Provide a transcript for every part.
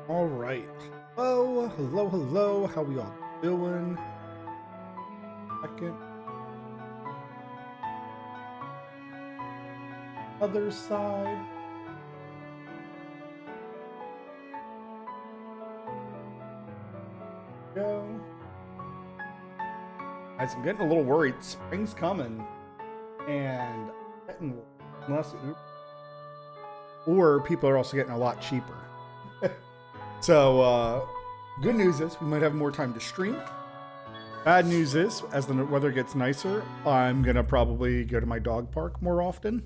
All right. Hello, hello, hello. How we all doing? Second. Other side. Go. Guys, I'm getting a little worried. Spring's coming, and getting less, or people are also getting a lot cheaper. So, good news is we might have more time to stream. Bad news is, as the weather gets nicer, I'm gonna probably go to my dog park more often.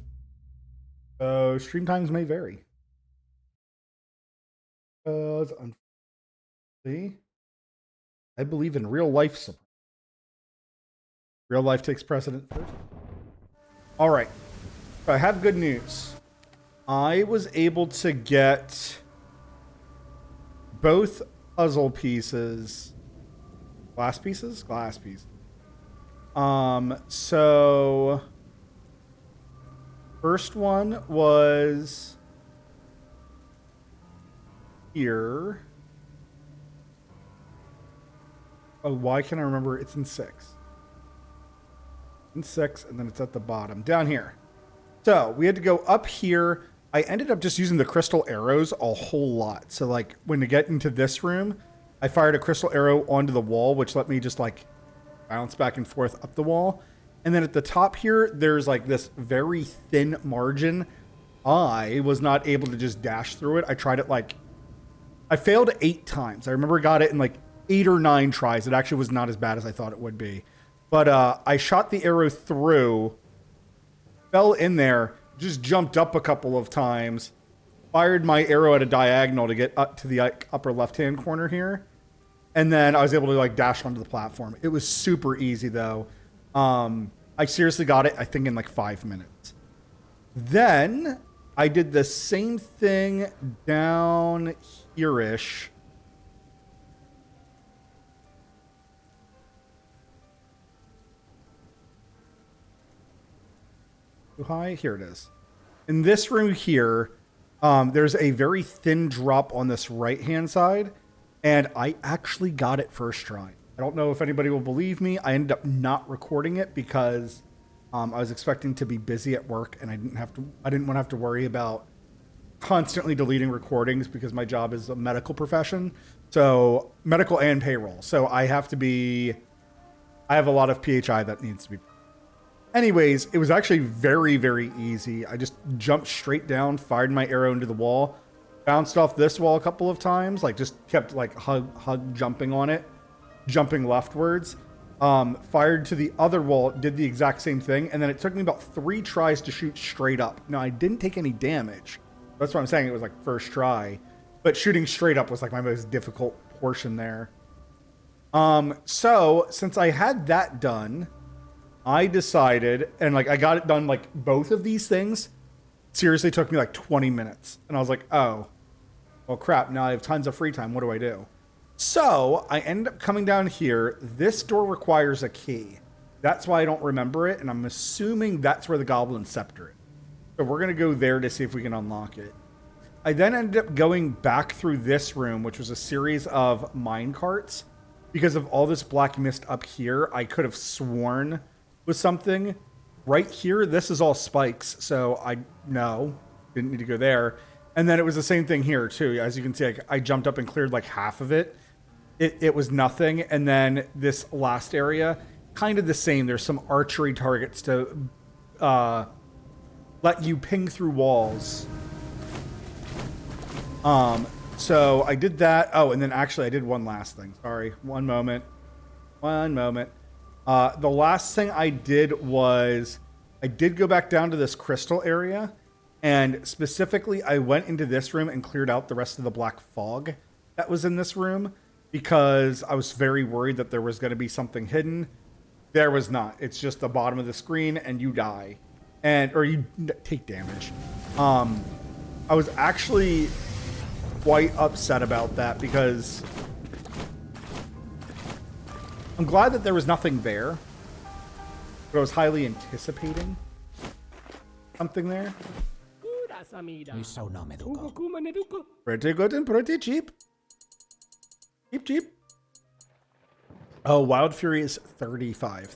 So stream times may vary. Because unfortunately, I believe in real life support. Real life takes precedent first. All right. So I have good news. I was able to get both puzzle pieces. Glass pieces? Glass pieces. So first one was here. Oh, why can't I remember? It's in 6. In 6, and then it's at the bottom. Down here. So we had to go up here. I ended up just using the crystal arrows a whole lot. So like when to get into this room, I fired a crystal arrow onto the wall, which let me just like bounce back and forth up the wall. And then at the top here, there's like this very thin margin. I was not able to just dash through it. I tried it like, I failed 8 times. I remember I got it in like 8 or 9 tries. It actually was not as bad as I thought it would be. But I shot the arrow through, fell in there, just jumped up a couple of times, fired my arrow at a diagonal to get up to the upper left-hand corner here. And then I was able to like dash onto the platform. It was super easy though. I seriously got it, I think, in like 5 minutes. Then I did the same thing down here-ish. Too high? Here it is. In this room here, there's a very thin drop on this right-hand side, and I actually got it first try. I don't know if anybody will believe me. I ended up not recording it because I was expecting to be busy at work, and I didn't want to have to worry about constantly deleting recordings because my job is a medical profession. So medical and payroll. So I have a lot of PHI that needs to be. Anyways, it was actually very, very easy. I just jumped straight down, fired my arrow into the wall, bounced off this wall a couple of times, like just kept like hug jumping on it, jumping leftwards, fired to the other wall, did the exact same thing. And then it took me about 3 tries to shoot straight up. Now I didn't take any damage. That's what I'm saying. It was like first try, but shooting straight up was like my most difficult portion there. So since I had that done, I decided, and like I got it done, like both of these things seriously took me like 20 minutes. And I was like, oh, well, crap. Now I have tons of free time. What do I do? So I ended up coming down here. This door requires a key. That's why I don't remember it. And I'm assuming that's where the Goblin Scepter is. So we're going to go there to see if we can unlock it. I then ended up going back through this room, which was a series of mine carts. Because of all this black mist up here, I could have sworn was something. Right here, this is all spikes, so didn't need to go there. And then it was the same thing here too. As you can see, I jumped up and cleared like half of it. It was nothing. And then this last area, kind of the same. There's some archery targets to let you ping through walls. So I did that. Oh, and then actually I did one last thing. Sorry, one moment. The last thing I did was I did go back down to this crystal area, and specifically I went into this room and cleared out the rest of the black fog that was in this room because I was very worried that there was going to be something hidden. There was not. It's just the bottom of the screen and you die, or you take damage. I was actually quite upset about that because I'm glad that there was nothing there, but I was highly anticipating something there. Pretty good and pretty cheap. Cheap, cheap. Oh, Wild Fury is 35.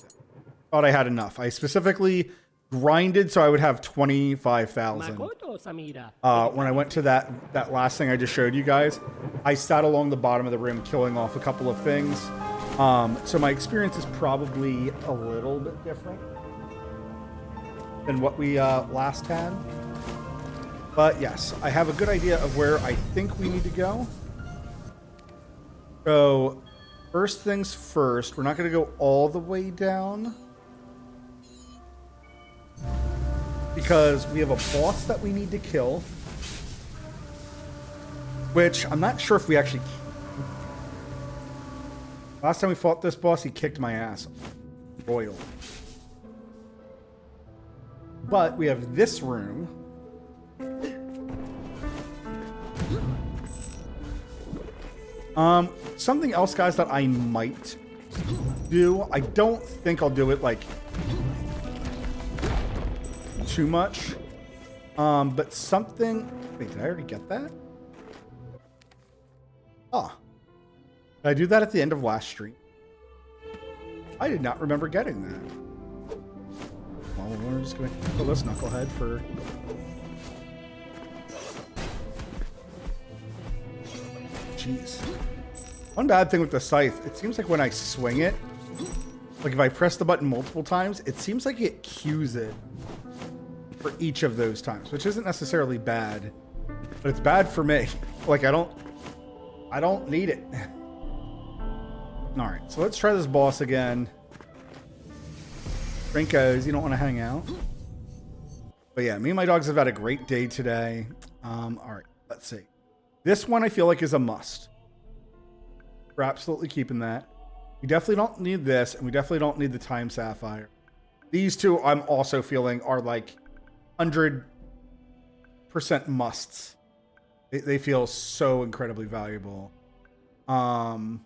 Thought I had enough. I specifically grinded so I would have 25,000. When I went to that last thing I just showed you guys, I sat along the bottom of the rim killing off a couple of things. So my experience is probably a little bit different than what we last had. But yes, I have a good idea of where I think we need to go. So first things first, we're not going to go all the way down because we have a boss that we need to kill, which I'm not sure if we actually... Last time we fought this boss, he kicked my ass royal. But we have this room. Something else, guys, that I might do. I don't think I'll do it like too much. But something... Wait, did I already get that? Ah. Did I do that at the end of last stream? I did not remember getting that. Well, we're just going to kill this knucklehead for... Jeez. One bad thing with the scythe, it seems like when I swing it, like if I press the button multiple times, it seems like it cues it for each of those times, which isn't necessarily bad, but it's bad for me. Like I don't need it. All right, so let's try this boss again. Brinkos, you don't want to hang out. But yeah, me and my dogs have had a great day today. All right, let's see. This one I feel like is a must. We're absolutely keeping that. We definitely don't need this, and we definitely don't need the Time Sapphire. These two I'm also feeling are like 100% musts. They feel so incredibly valuable. Real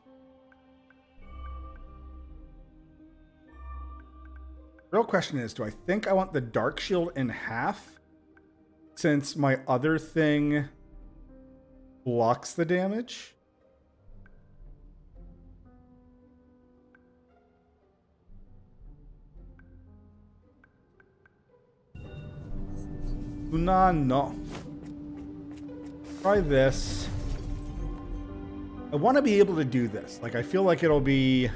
question is, do I think I want the Dark Shield in half? Since my other thing blocks the damage? No. Try this. I want to be able to do this. Like, I feel like it'll be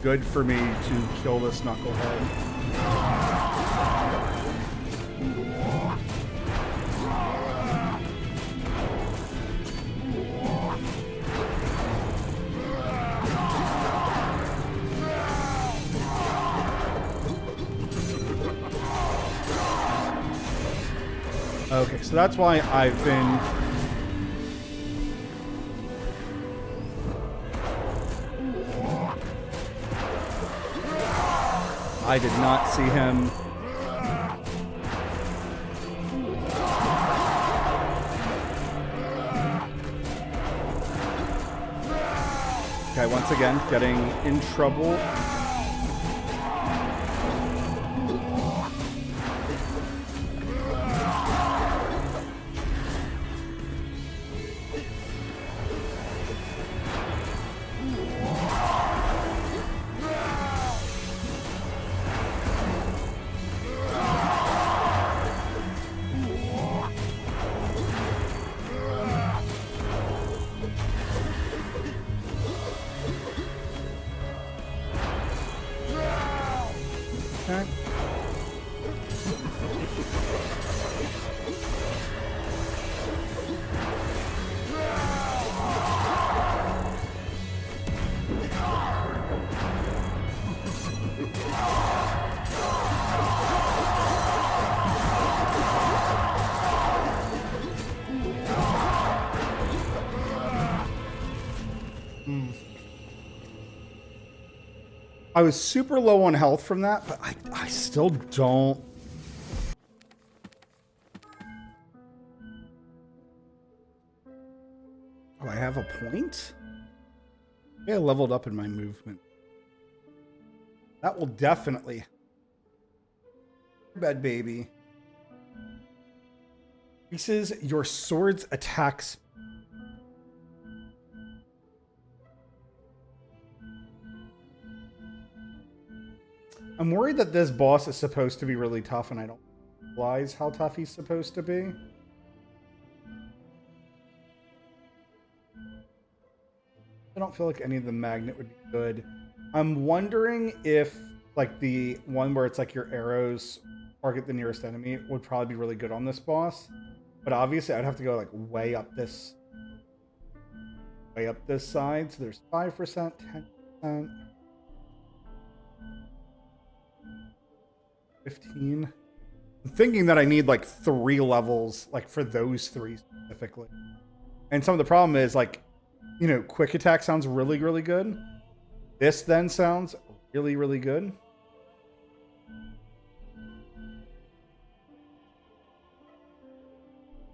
good for me to kill this knucklehead. Okay, so that's why I've been... I did not see him. Okay, once again, getting in trouble. I was super low on health from that, but I still don't. Oh, I have a point? Maybe I leveled up in my movement. That will definitely. Bad baby. Increases your sword's attacks. I'm worried that this boss is supposed to be really tough and I don't realize how tough he's supposed to be. I don't feel like any of the magnet would be good. I'm wondering if like the one where it's like your arrows target the nearest enemy would probably be really good on this boss. But obviously I'd have to go like way up this side. So there's 5%, 10%, 15. I'm thinking that I need like 3 levels like for those 3 specifically. And some of the problem is like, you know, quick attack sounds really, really good. This then sounds really, really good.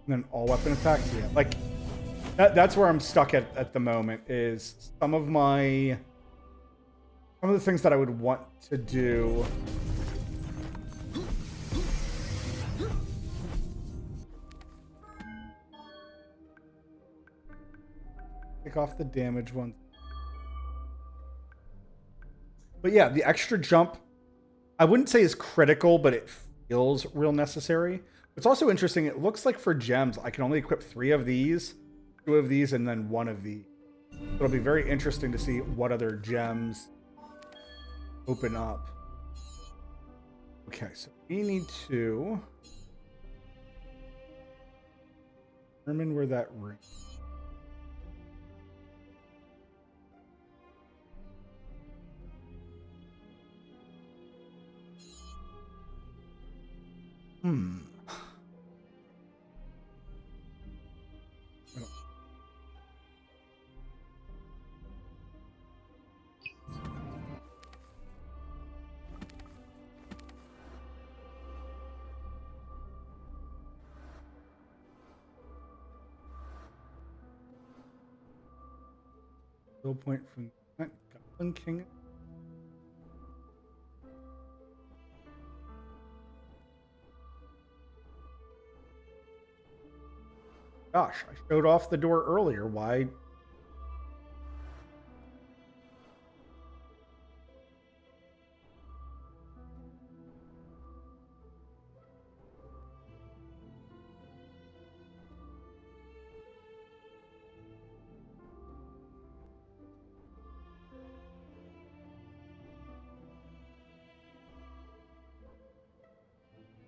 And then all weapon attacks, yeah. Like that's where I'm stuck at the moment is some of the things that I would want to do. Take off the damage one. But yeah, the extra jump, I wouldn't say is critical, but it feels real necessary. It's also interesting. It looks like for gems, I can only equip 3 of these, 2 of these, and then 1 of these. It'll be very interesting to see what other gems open up. Okay, so we need to determine where that ring. Skill point from Goblin King. Gosh, I showed off the door earlier. Why?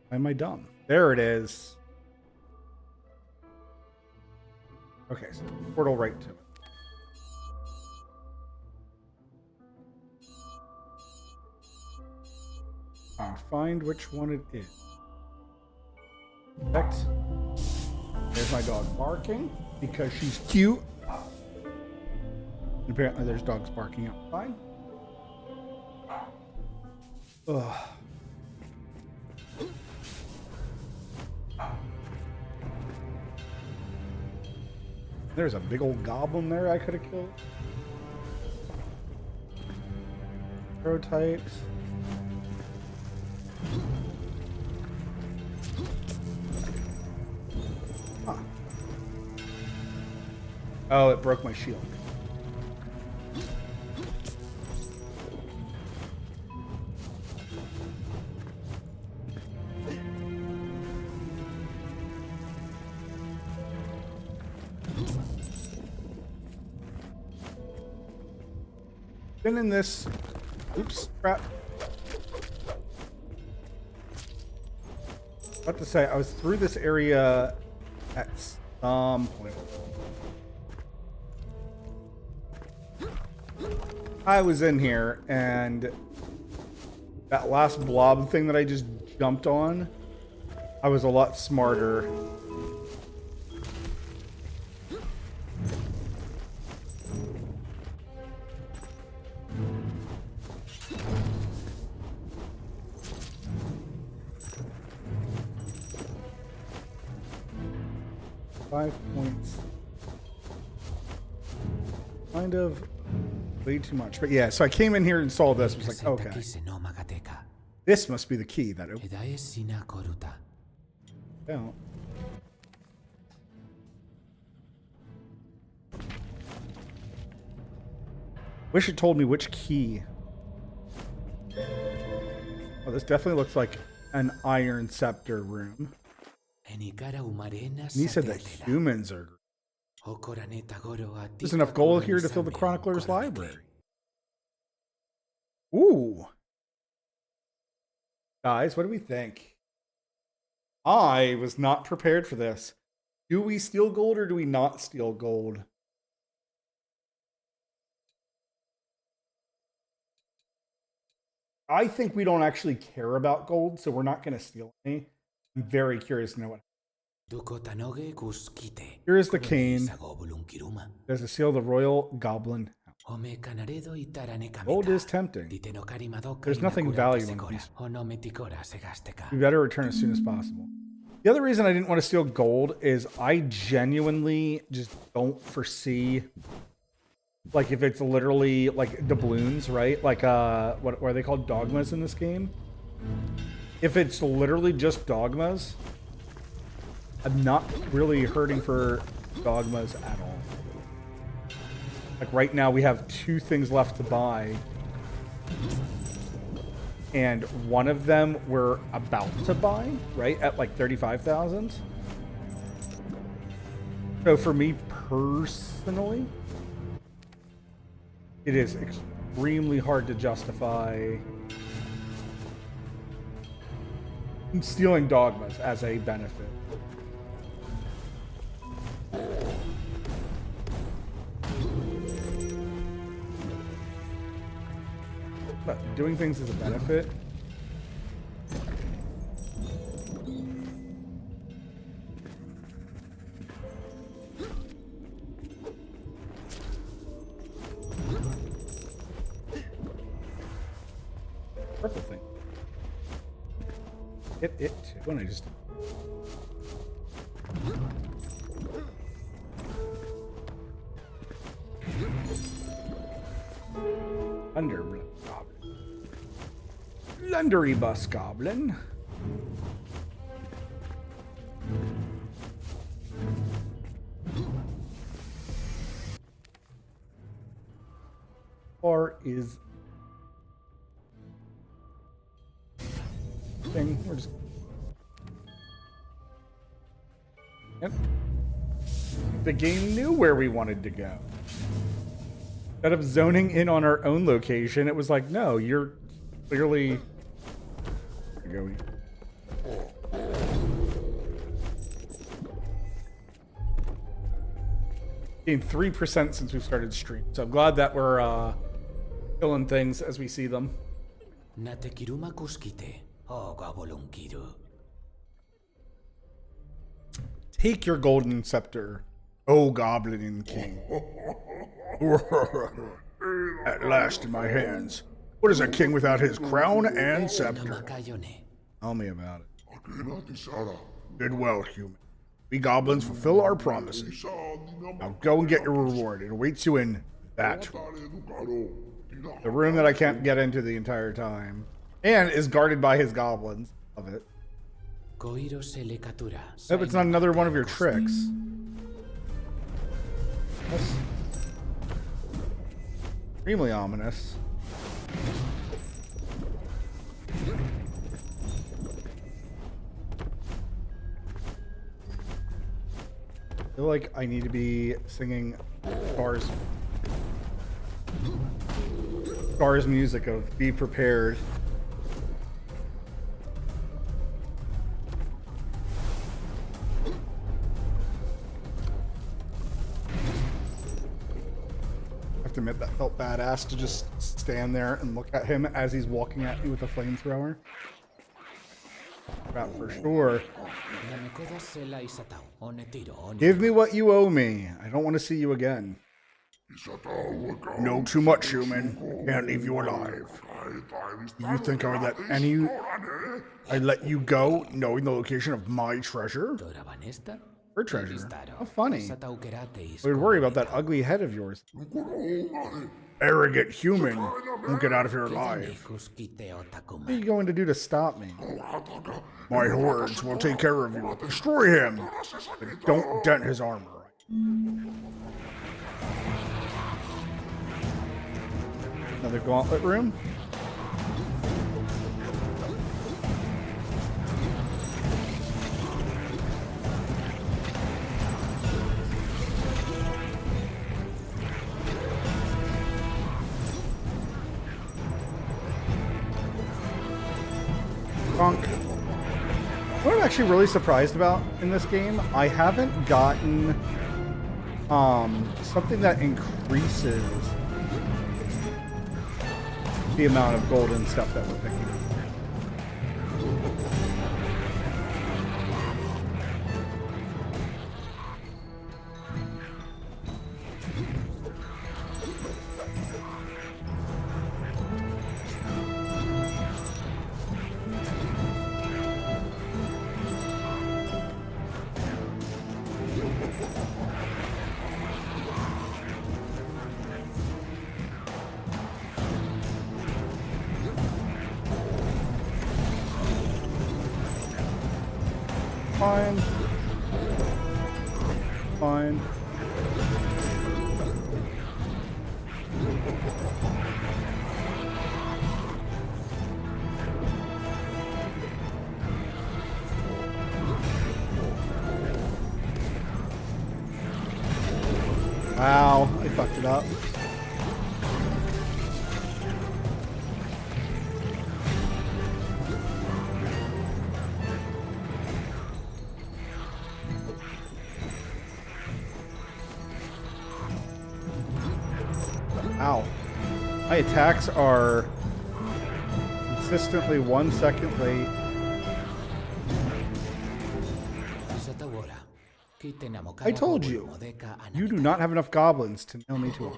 Why am I dumb? There it is. Okay, so portal right to it. I'll find which one it is. Perfect. There's my dog barking because she's cute. And apparently there's dogs barking outside. Ugh. There's a big old goblin there I could have killed. Prototypes. Huh. Oh, it broke my shield. Been in this. Oops, crap. About to say, I was through this area at some point. I was in here, and that last blob thing that I just jumped on, I was a lot smarter. Kind of way too much. But yeah, so I came in here and saw this. Was like, okay. This must be the key that opens. Don't. Wish it told me which key. Oh, this definitely looks like an Iron Scepter room. And he said that humans are... There's enough gold here to fill the Chronicler's library. Ooh. Guys, what do we think? I was not prepared for this. Do we steal gold or do we not steal gold? I think we don't actually care about gold, so we're not going to steal any. I'm very curious to know what. Here is the cane. There's a seal of the Royal Goblin House. Gold is tempting. There's nothing valuable in these. We better return as soon as possible. The other reason I didn't want to steal gold is I genuinely just don't foresee, like, if it's literally like doubloons, right? Like what are they called? Dogmas in this game. If it's literally just dogmas, I'm not really hurting for dogmas at all. Like right now we have 2 things left to buy. And one of them we're about to buy, right? At like 35,000. So for me personally, it is extremely hard to justify stealing dogmas as a benefit. But doing things as a benefit. Purple thing. Hit it too, and I just... Blunderybus Goblin. Or is thing? We're just... Yep. The game knew where we wanted to go. Instead of zoning in on our own location, it was like, no, you're clearly... Going. Gained 3% since we've started stream, so I'm glad that we're killing things as we see them. Take your golden scepter, O Goblin King. At last in my hands. What is a king without his crown and scepter? Tell me about it. Did well, human. We goblins fulfill our promises. Now go and get your reward. It awaits you in that room. The room that I can't get into the entire time. And is guarded by his goblins. Love it. Hope it's not another one of your tricks. That's extremely ominous. I feel like I need to be singing Scar's music of Be Prepared. I have to admit that felt badass to just stand there and look at him as he's walking at me with a flamethrower. That for sure. Give me what you owe me. I don't want to see you again. Know too much, human. Can't leave you alive. You think I would let you go knowing the location of my treasure? Her treasure? How funny. I would worry about that ugly head of yours. Arrogant human. Won't get out of here alive. What are you going to do to stop me? My hordes will take care of you. Destroy him. But don't dent his armor. Another gauntlet room. Bonk. What I'm actually really surprised about in this game, I haven't gotten something that increases the amount of golden stuff that we're picking up. Fine. Fine. Wow, I fucked it up. Ow. My attacks are consistently 1 second late. I told you, you do not have enough goblins to nail me to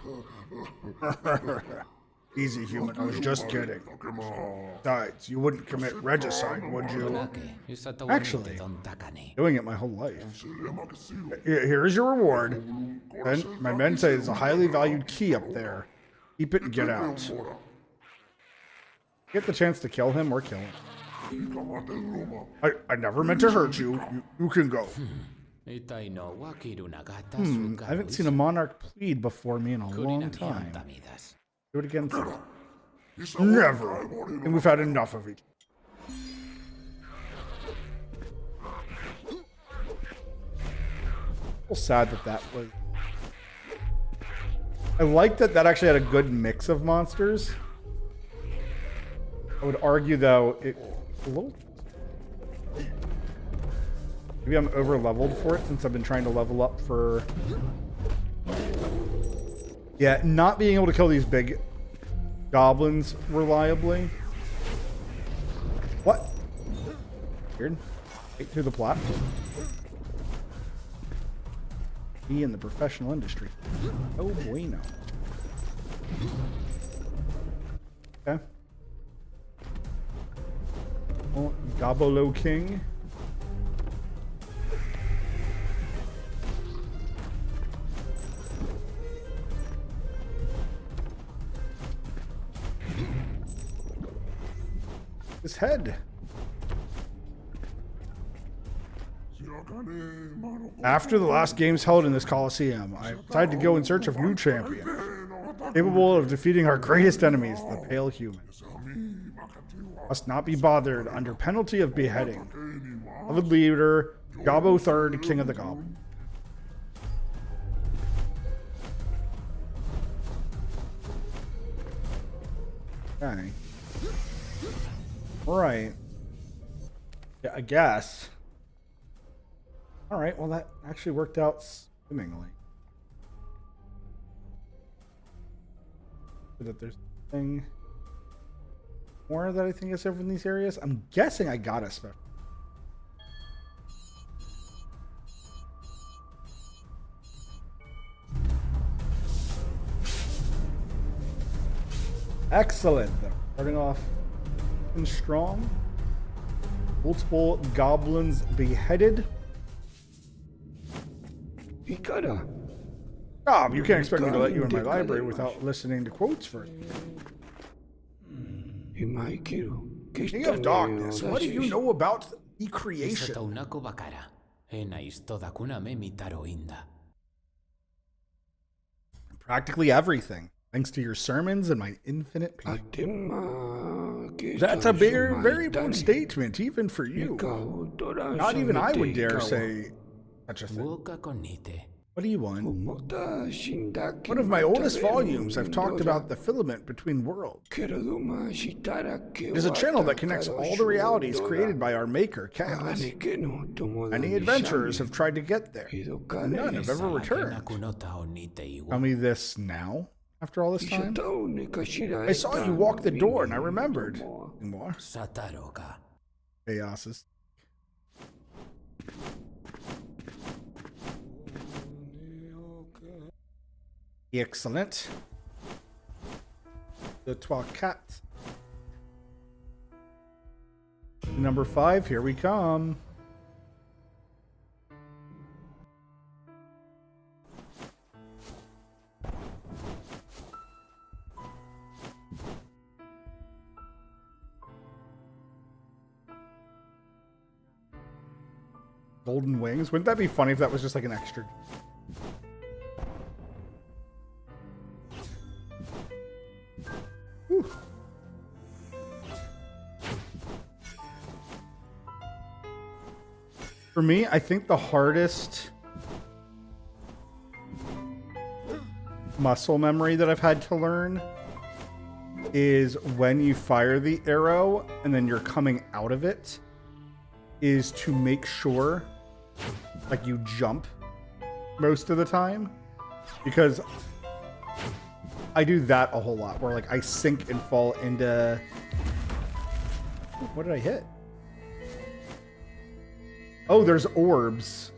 a... Easy, human. I was just kidding. Besides, you wouldn't commit regicide, would you? Actually, doing it my whole life. Here's your reward. And my men say it's a highly valued key up there. Keep it and get out. Get the chance to kill him or kill him. I never meant to hurt you. You can go. I haven't seen a monarch plead before me in a long time. Do it again. Never. And we've had enough of it. I'm sad that was... I like that actually had a good mix of monsters. I would argue, though, it's a little... Maybe I'm over-leveled for it since I've been trying to level up for... Yeah, not being able to kill these big goblins reliably. What? Weird. Right through the platform. Me in the professional industry. Oh bueno. Okay. Oh, Gobolo King. His head. After the last games held in this Coliseum, I decided to go in search of new champions, capable of defeating our greatest enemies, the Pale Humans. Must not be bothered under penalty of beheading. Beloved leader, Gobbo III, King of the Goblins. Okay. Right. Yeah, I guess. All right, well, that actually worked out swimmingly. So that there's something more that I think is over in these areas. I'm guessing I got a special. Excellent, though. Starting off and strong. Multiple goblins beheaded. Ikara. Rob, you can't expect me to let you in my library without listening to quotes first. King of Darkness, what do you know about the creation? Practically everything, thanks to your sermons and my infinite patience. That's a very, very bold statement, even for you. Not even I would dare say such a thing. What do you want? One One of my oldest volumes, I've talked about the filament between worlds. It is a channel that connects all the realities created by our maker, Chaos. Many adventurers have tried to get there, and none have ever returned. Tell me this now, after all this time? I saw you walk the door, and I remembered. More? Chaos. Excellent. The trois quatre. Number 5, here we come. Golden wings. Wouldn't that be funny if that was just like an extra? Whew. For me, I think the hardest muscle memory that I've had to learn is when you fire the arrow and then you're coming out of it, is to make sure like you jump most of the time, because I do that a whole lot where like I sink and fall into... What did I hit? Oh, there's orbs.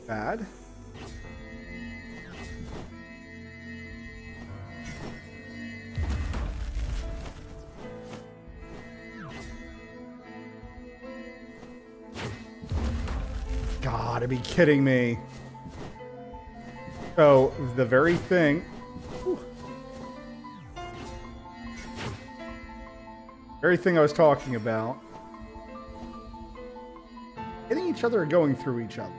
Bad. Gotta be kidding me. So, the very thing... Whew. Very thing I was talking about. Hitting each other or going through each other?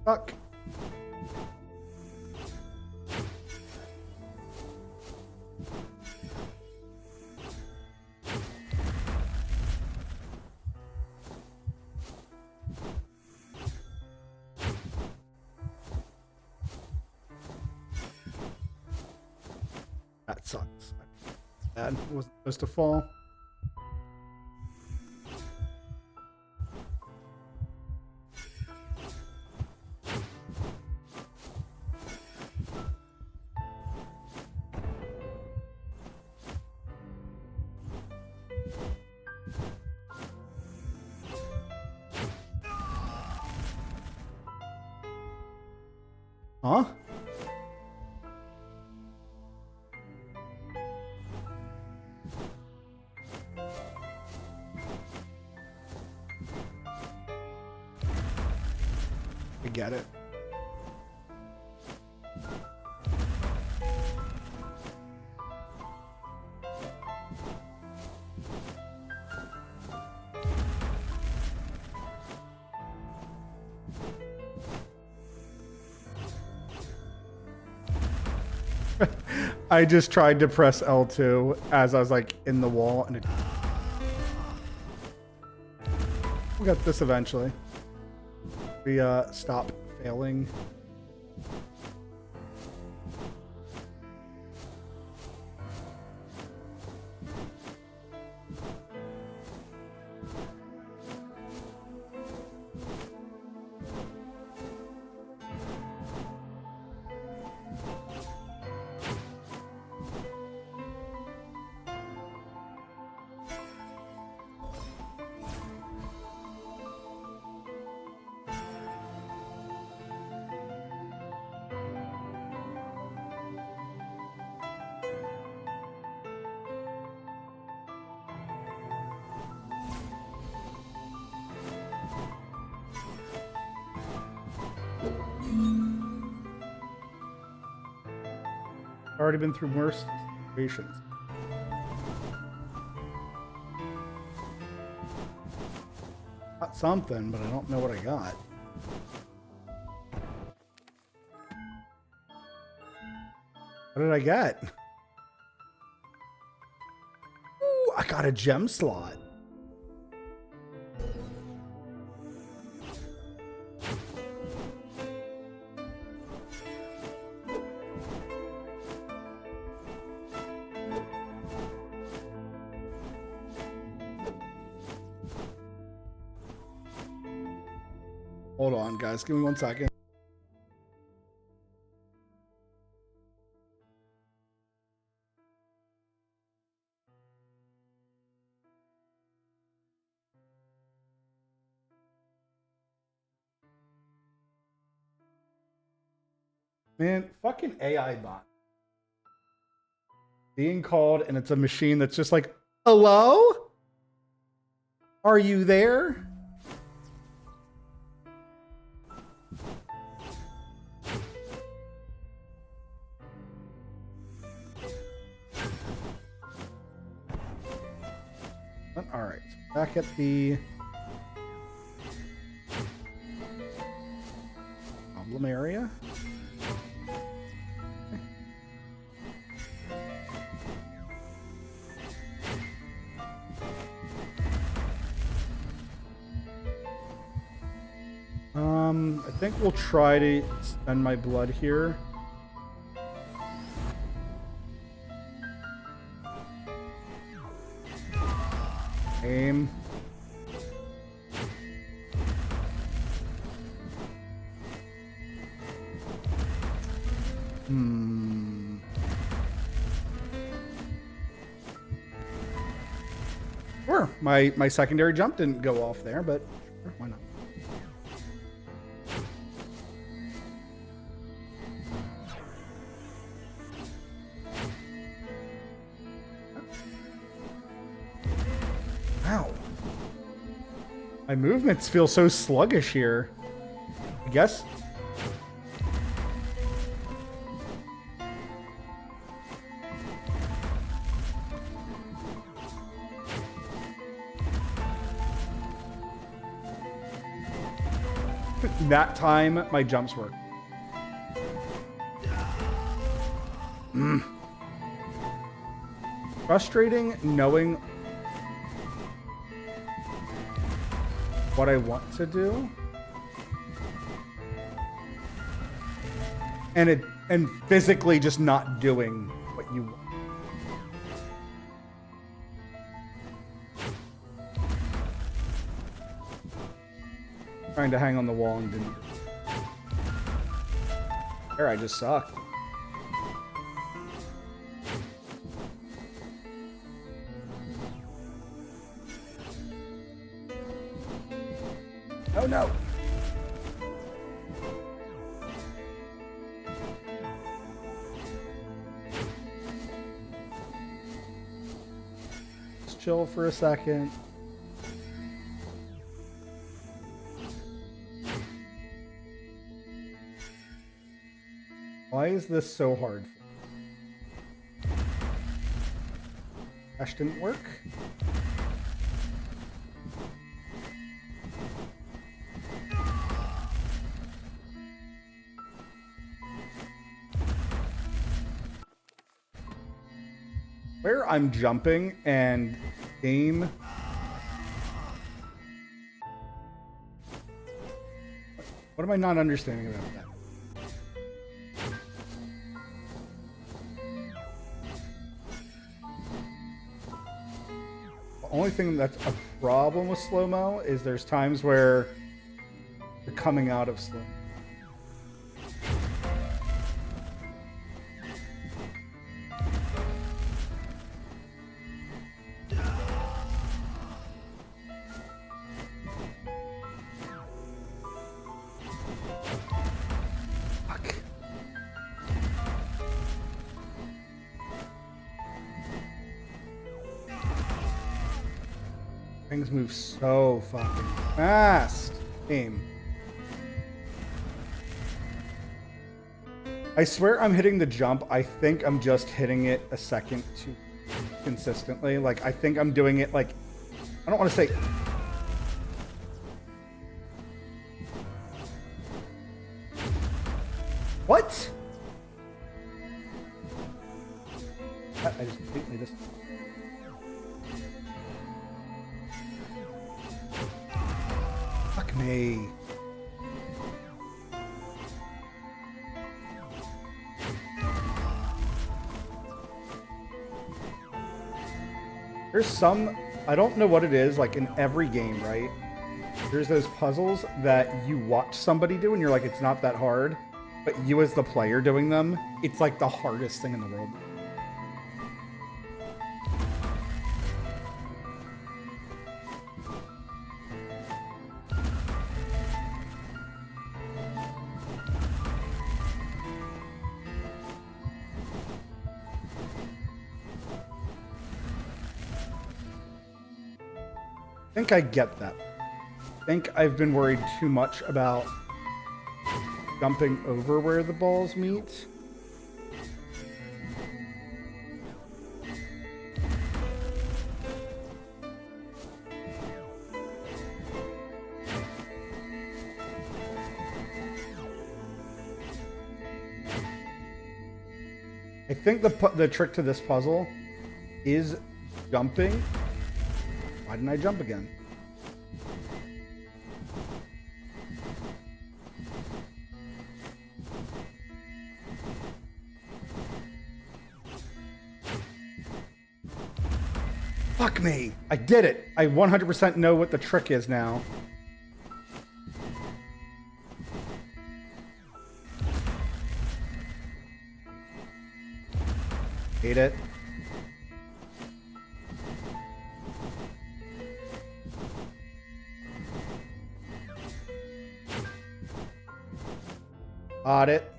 Fuck. That sucks. That wasn't supposed to fall. Huh? I get it. I just tried to press L2 as I was like in the wall, and it... We got this eventually. We stop failing. Already been through worse situations. Got something, but I don't know what I got. What did I get? Ooh, I got a gem slot. Hold on, guys. Give me 1 second. Man, fucking AI bot. Being called and it's a machine that's just like, hello? Are you there? All right, so back at the problem area. I think we'll try to spend my blood here. Aim. Sure, my secondary jump didn't go off there, but sure, why not? Ow. My movements feel so sluggish here. I guess. That time, my jumps work. Frustrating knowing what I want to do. And physically just not doing what you want. Trying to hang on the wall and didn't. There, I just sucked. Oh no. Just chill for a second. Why is this so hard? Dash didn't work. Where I'm jumping and game. What am I not understanding about that? The only thing that's a problem with slow-mo is there's times where you're coming out of slow. Things move so fucking fast. Game. I swear I'm hitting the jump. I think I'm just hitting it a second too consistently. Like, I think I'm doing it like, I don't want to say. What? I just completely just. Fuck me. There's some, I don't know what it is, like in every game, right? There's those puzzles that you watch somebody do and you're like, it's not that hard. But you as the player doing them, it's like the hardest thing in the world. I think I get that. I think I've been worried too much about jumping over where the balls meet. I think the trick to this puzzle is jumping. Why didn't I jump again? Fuck me. I did it. I 100% know what the trick is now. Hate it. Got it.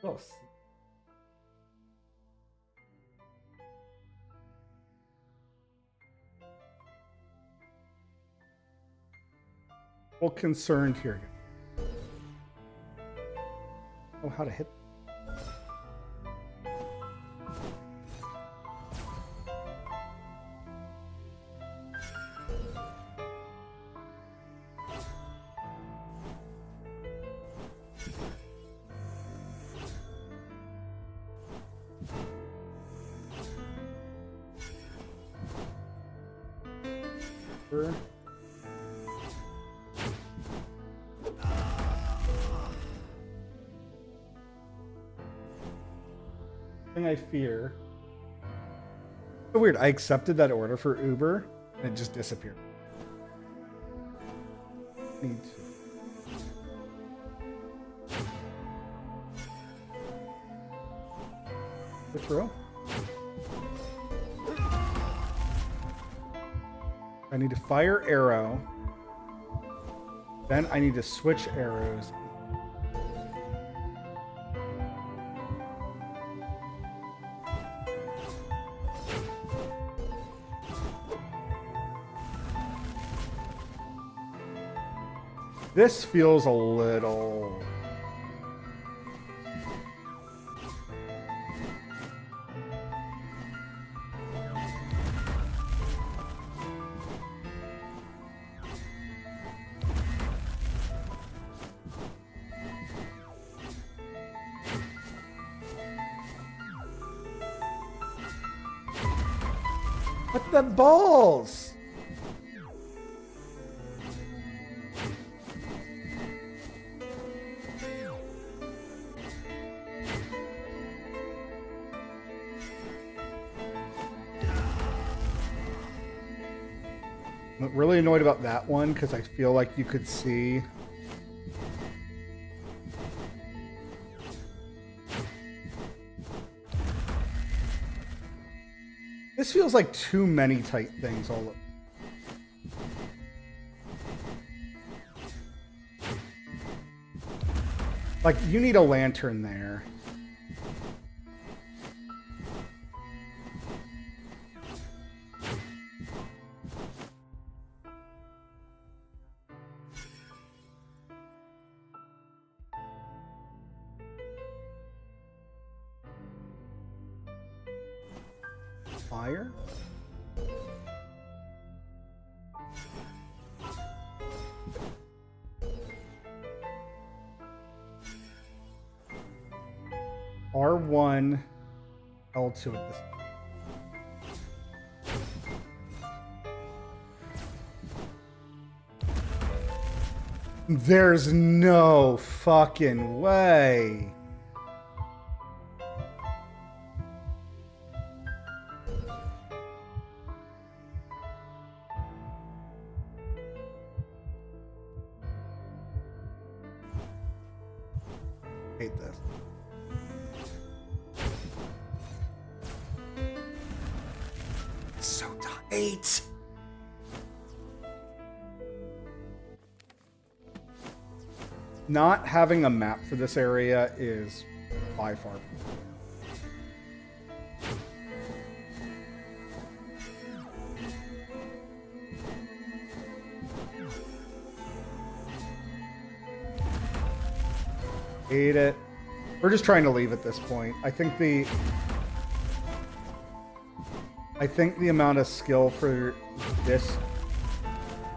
Close. A little concerned here. Oh, how to hit. Sure. Thing I fear. So weird. I accepted that order for Uber and it just disappeared. Need to. The throw. I need to fire arrow. Then I need to switch arrows. This feels a little... What the balls? I'm really annoyed about that one because I feel like you could see. This feels like too many tight things all over. Like, you need a lantern there. higher. R1, L2 at this. There's no fucking way. Hate this. It's so tight. Not having a map for this area is by far. Hate it. We're just trying to leave at this point. I think the amount of skill for this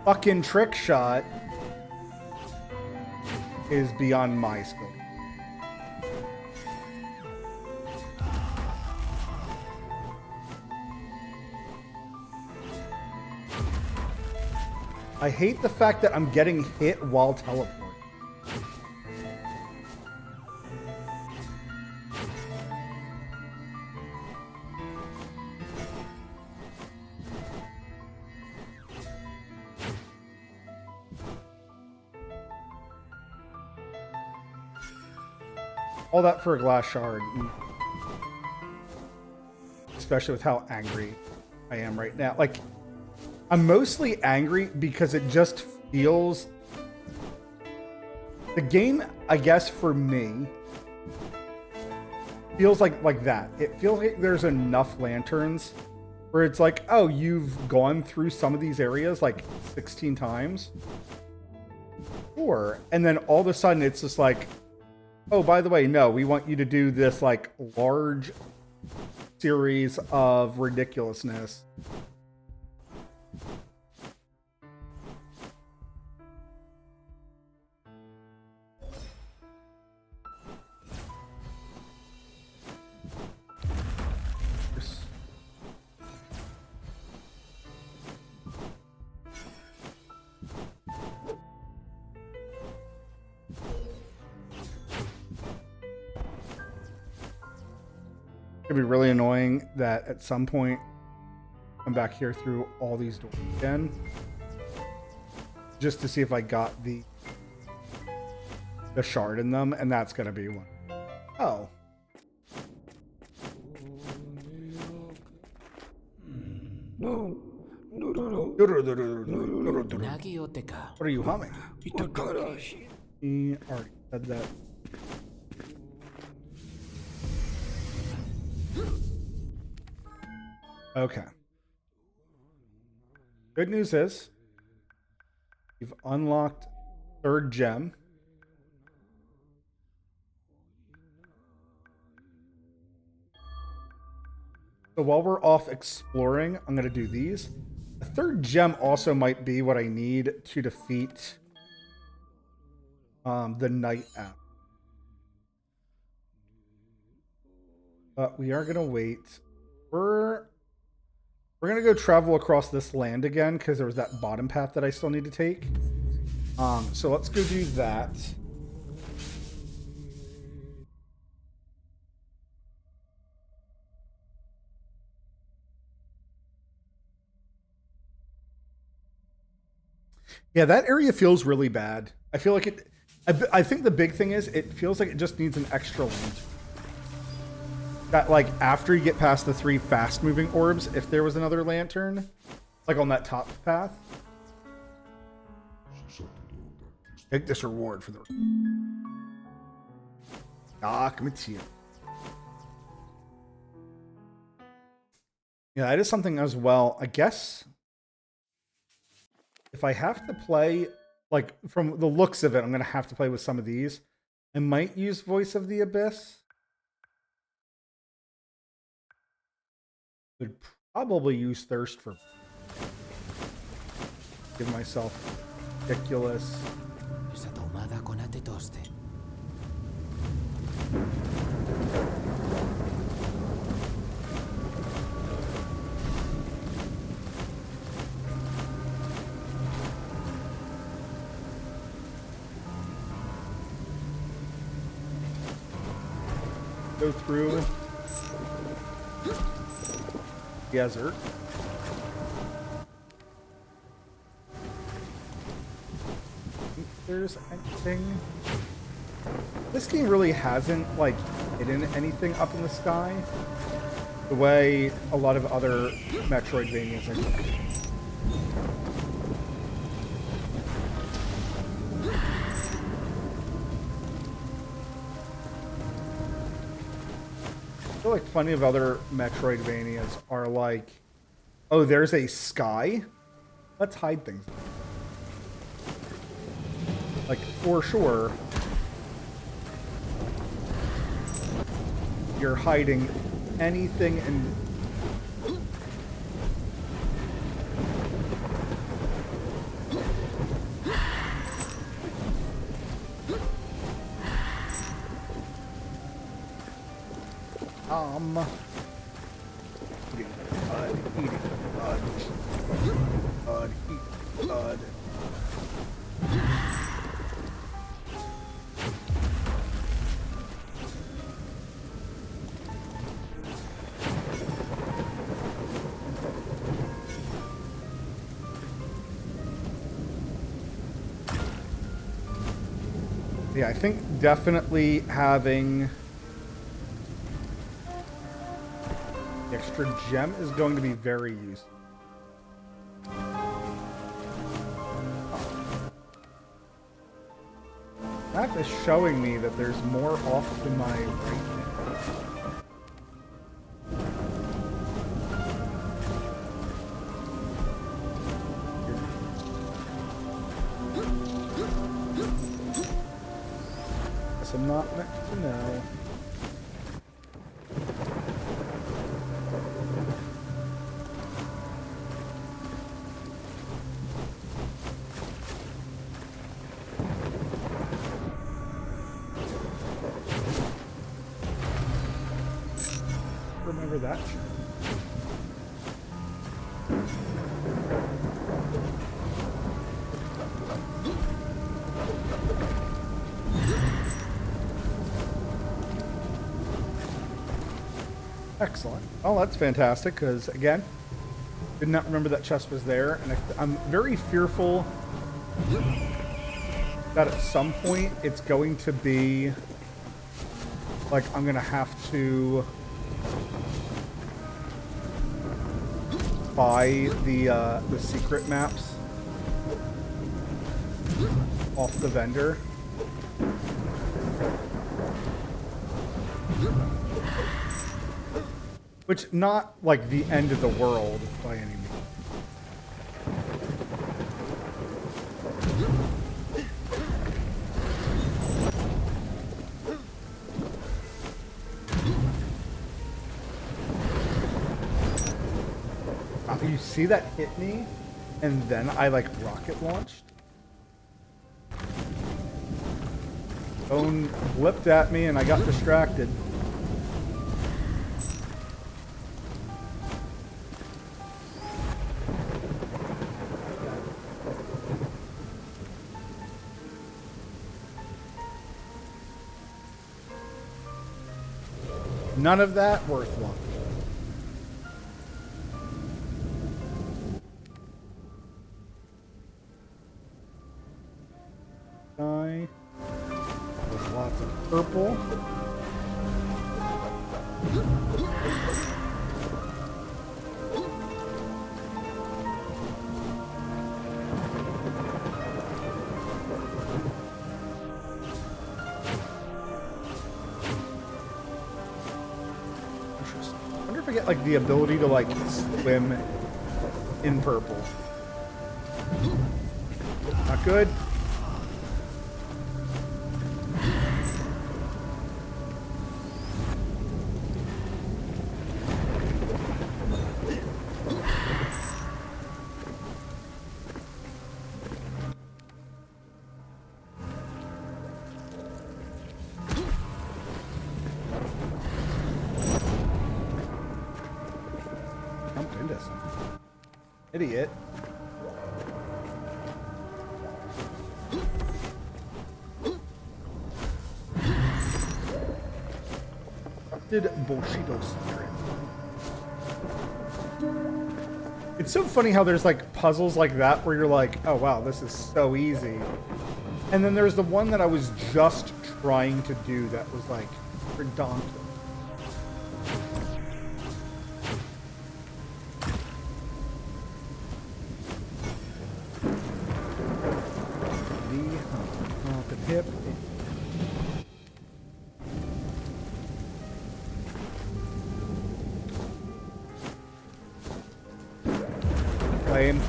fucking trick shot is beyond my skill. I hate the fact that I'm getting hit while teleporting. All that for a glass shard. Especially with how angry I am right now. Like, I'm mostly angry because it just feels... The game, I guess, for me, feels like that. It feels like there's enough lanterns where it's like, oh, you've gone through some of these areas like 16 times. Sure. And then all of a sudden it's just like, oh, by the way, no, we want you to do this like large series of ridiculousness. It'd be really annoying that at some point I'm back here through all these doors again just to see if I got the shard in them, and that's gonna be one. Oh. No. What are you humming? Itagaki. He already said that. Okay. Good news is you've unlocked third gem. So while we're off exploring, I'm going to do these. A third gem also might be what I need to defeat the Night Owl. But we are going to wait. We're going to go travel across this land again because there was that bottom path that I still need to take. So let's go do that. Yeah, that area feels really bad. I feel like it... I think the big thing is it feels like it just needs an extra lantern. That, like, after you get past the 3 fast-moving orbs, if there was another lantern, like on that top path. Take this reward for the... Doc Mateo. Yeah, that is something as well. I guess if I have to play, like, from the looks of it, I'm going to have to play with some of these. I might use Voice of the Abyss. Would Probably use thirst for. Give myself ridiculous. Esa tomada con ate toste. Go through desert. Think there's anything. This game really hasn't like hidden anything up in the sky the way a lot of other Metroidvanias are. I feel like plenty of other Metroidvanias are like, oh, there's a sky? Let's hide things. Like, for sure, you're hiding anything and... eating bud. Yeah, I think definitely having the extra gem is going to be very useful. That is showing me that there's more off to my right there. Guess I'm not meant to know. Remember that shit. Excellent. Oh, that's fantastic, because, again, did not remember that chest was there, and I'm very fearful that at some point it's going to be, like, I'm going to have to buy the secret maps off the vendor. Which, not like the end of the world by any means. You see that hit me, and then I like rocket launched? Phone blipped at me and I got distracted. None of that worth one. There's lots of purple. Interesting. I wonder if I get like the ability to like swim in purple. Not good. Idiot. Did Bushido spirit. It's so funny how there's like puzzles like that where you're like, oh wow, this is so easy. And then there's the one that I was just trying to do that was like redundant. Knee, hump and hip. Lame.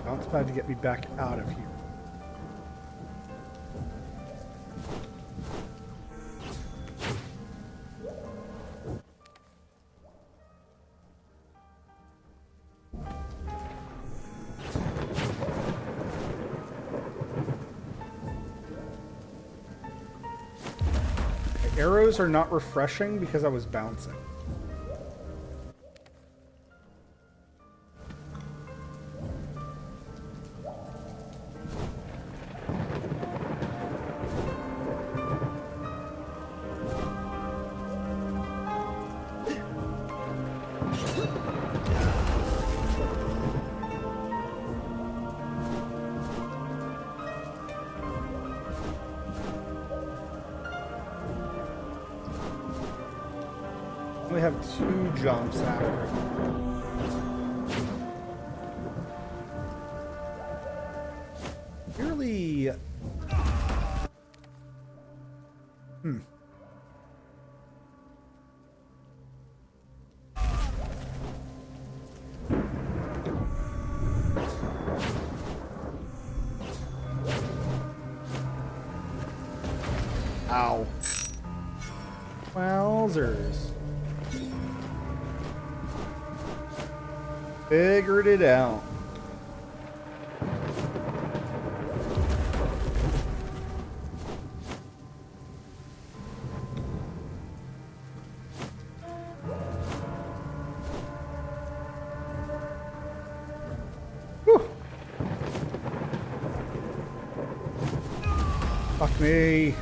Bounce pad to get me back out of here. The arrows are not refreshing because I was bouncing. We have 2 jumps after. Really. Ow. Wowzers. Figured it out. Whew. Fuck me.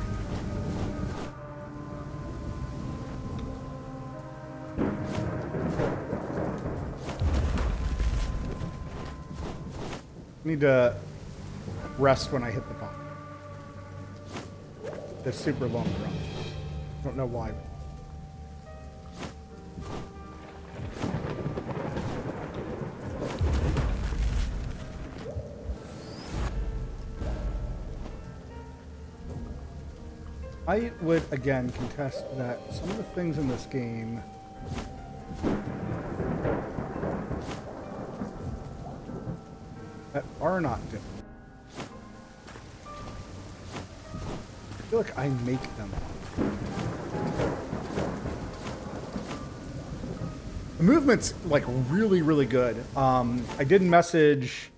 Need to rest when I hit the bottom. This super long run. Don't know why. I would again contest that some of the things in this game that are not different. I feel like I make them. The movement's like really, really good. I did message,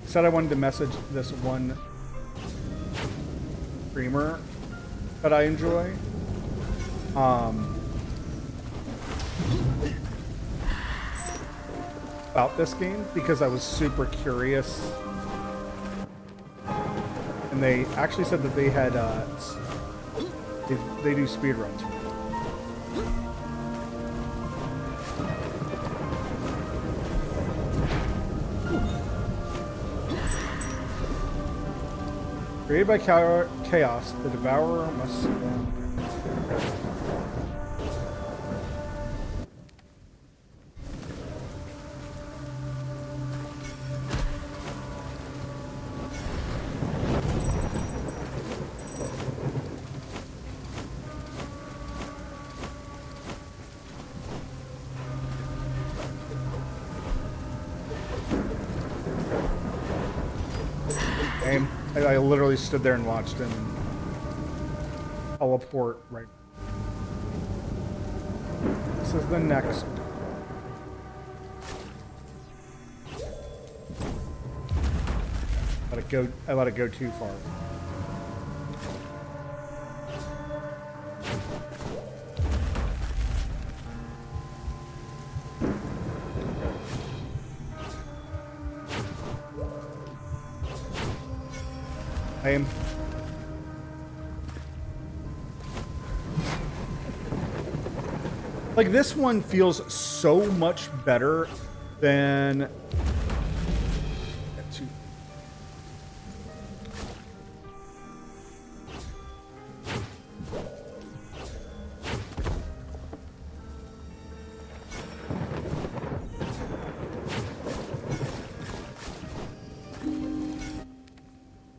said I wanted to message this one streamer that I enjoy. About this game because I was super curious, and they actually said that they had they do speedruns. Created by chaos, the devourer must. I literally stood there and watched him teleport right. This is the next. I let it go too far. Aim. Like, this one feels so much better than...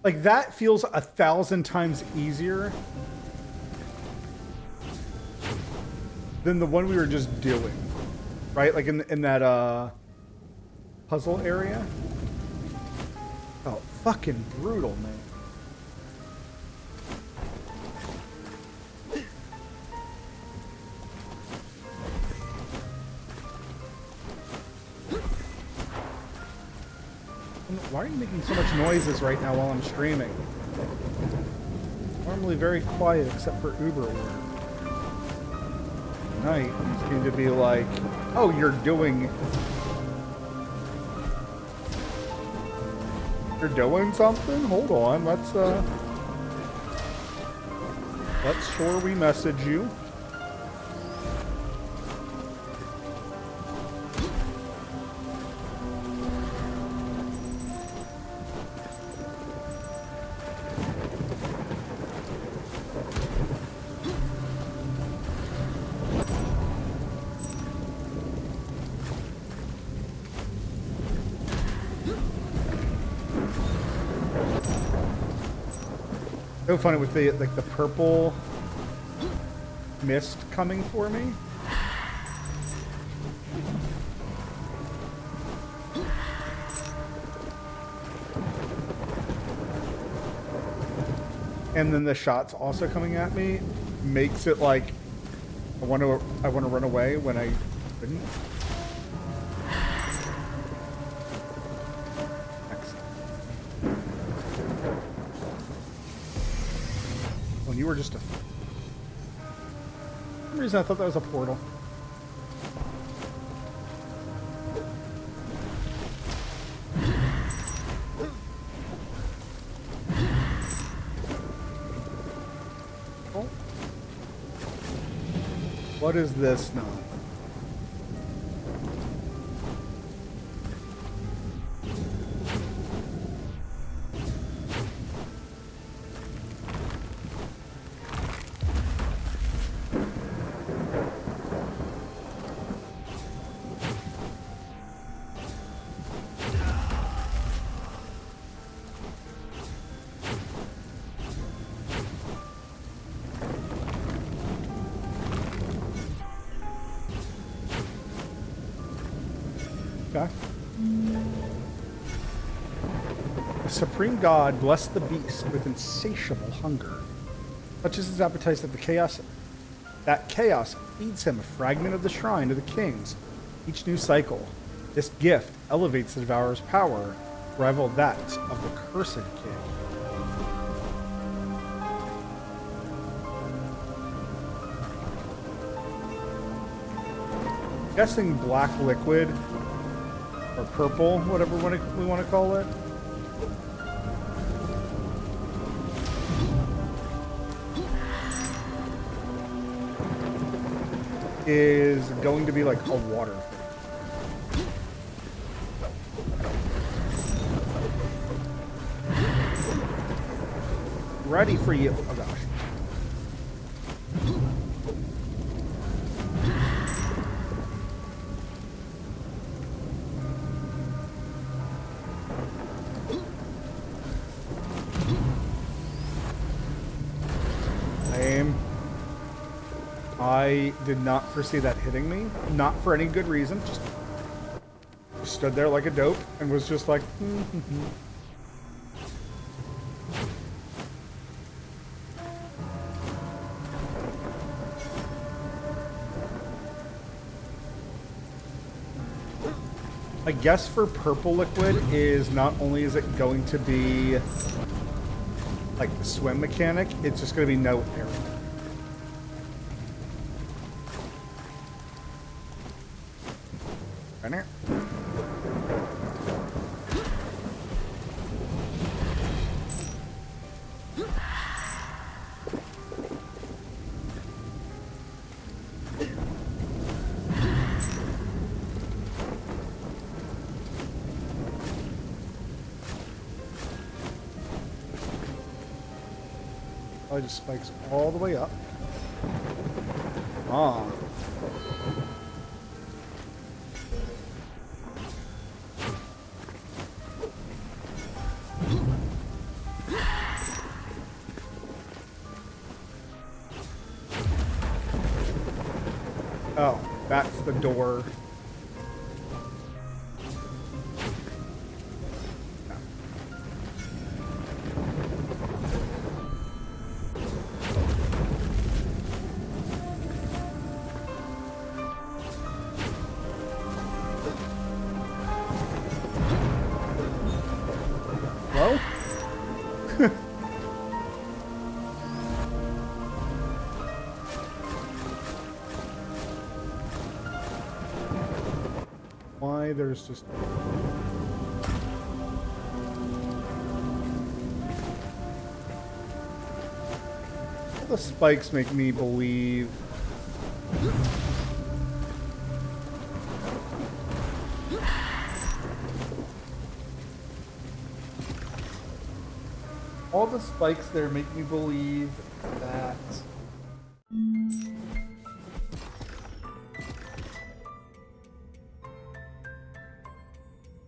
Like, that feels 1,000 times easier than the one we were just doing, right? Like in that puzzle area. Oh, fucking brutal, man. Why are you making so much noises right now while I'm streaming? Normally very quiet except for Uber work. Tonight, you seem to be like, oh, you're doing something? Hold on, let's sure we message you. So funny with the like the purple mist coming for me. And then the shots also coming at me makes it like I want to run away when I couldn't. You were just a... For some reason I thought that was a portal. Oh. What is this now? Okay. The supreme god blessed the beast with insatiable hunger, such as his appetite of the chaos. That chaos feeds him a fragment of the shrine of the kings each new cycle. This gift elevates the devourer's power, rival that of the cursed king. Guessing black liquid or purple, whatever we want to call it. Is going to be like a water thing. Ready for you. Oh gosh. I did not foresee that hitting me. Not for any good reason. Just stood there like a dope and was just like, I guess for purple liquid is not only is it going to be like the swim mechanic, it's just going to be no air. Probably just spikes all the way up. Ah. Oh, that's the door. Hello? Why there's just... All the spikes make me believe... All the spikes there make me believe that...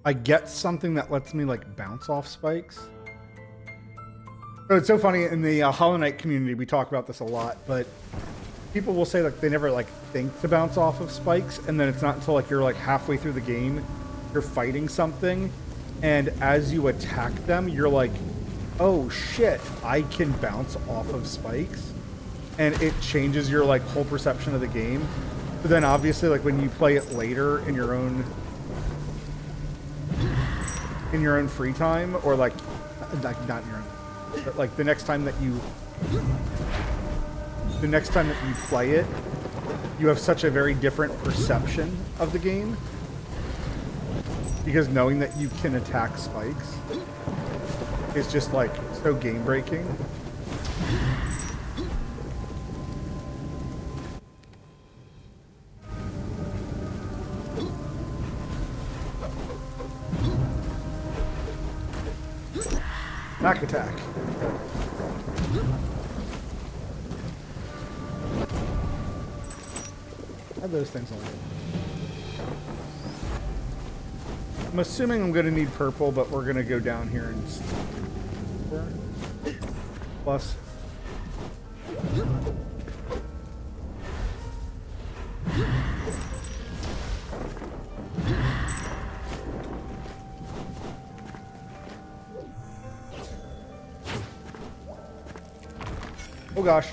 I get something that lets me like bounce off spikes. So it's so funny in the Hollow Knight community, we talk about this a lot, but people will say like they never like think to bounce off of spikes, and then it's not until like you're like halfway through the game, you're fighting something, and as you attack them, you're like, oh shit, I can bounce off of spikes, and it changes your like whole perception of the game. But then obviously like when you play it later in your own free time, or like not in your own, but like the next time that you play it, you have such a very different perception of the game, because knowing that you can attack spikes is just like so game breaking. Back attack. Have those things on. I'm assuming I'm going to need purple, but we're going to go down here and plus. Oh gosh.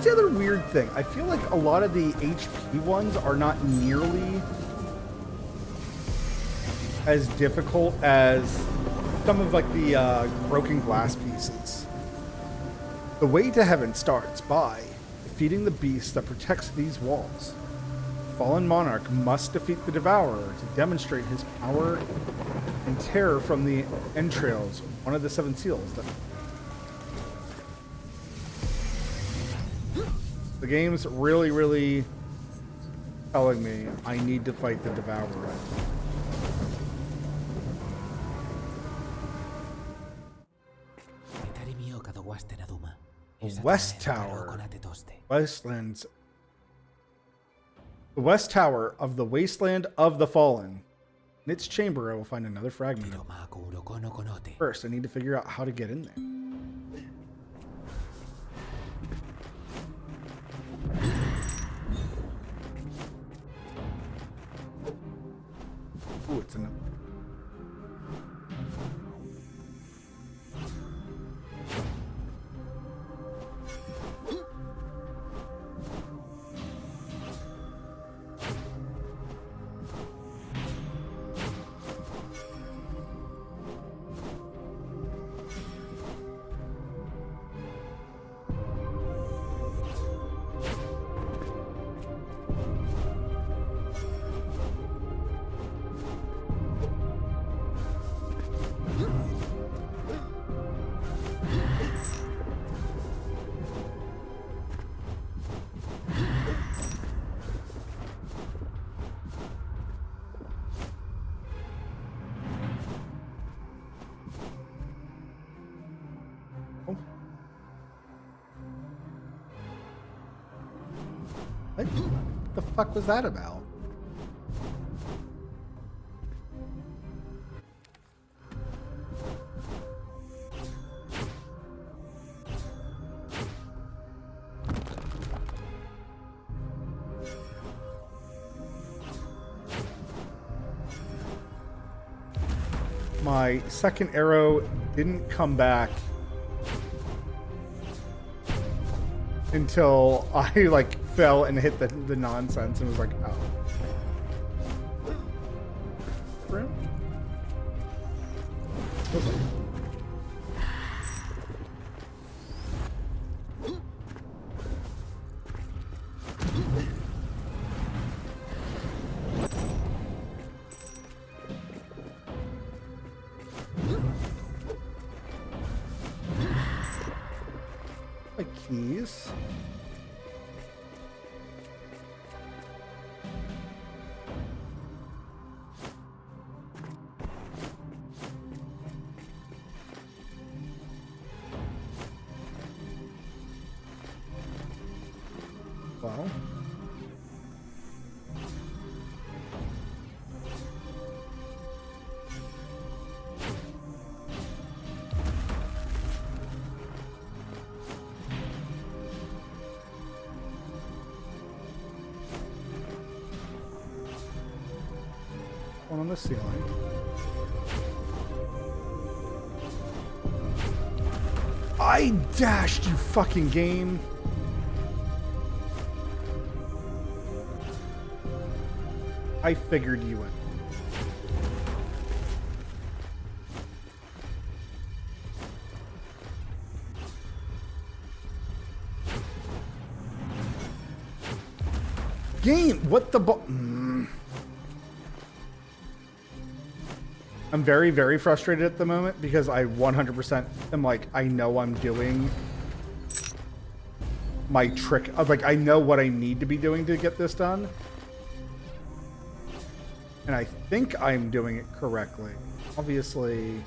The other weird thing, I feel like a lot of the HP ones are not nearly as difficult as some of like the broken glass pieces. The way to heaven starts by defeating the beast that protects these walls. The fallen monarch must defeat the devourer to demonstrate his power and terror from the entrails, one of the seven seals. The game's really, really telling me I need to fight the devourer. West Tower. Westlands. The West Tower of the Wasteland of the Fallen. In its chamber, I will find another fragment. First, I need to figure out how to get in there. Ooh, it's enough. What the fuck was that about? My second arrow didn't come back until I like fell and hit the nonsense and was like, oh. Room? My keys. Well. One on the ceiling. I dashed, you fucking game. I figured you would. Game, what the I'm very, very frustrated at the moment because I 100% am like, I know I'm doing my trick. Like, I know what I need to be doing to get this done. And I think I'm doing it correctly. Obviously.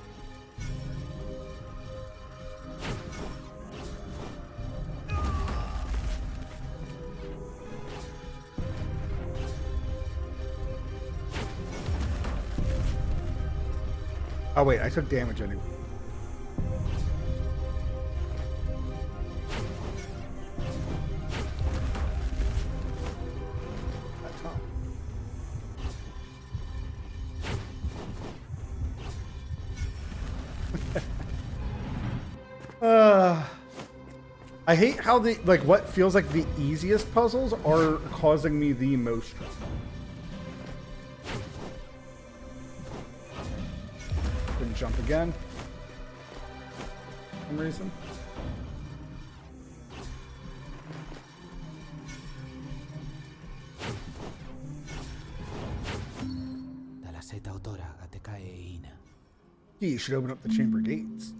Oh wait, I took damage anyway. That's all. I hate how the what feels like the easiest puzzles are causing me the most trouble. Couldn't jump again. For some reason. Dalla seta autora Gateca e Ina. You should open up the chamber gates.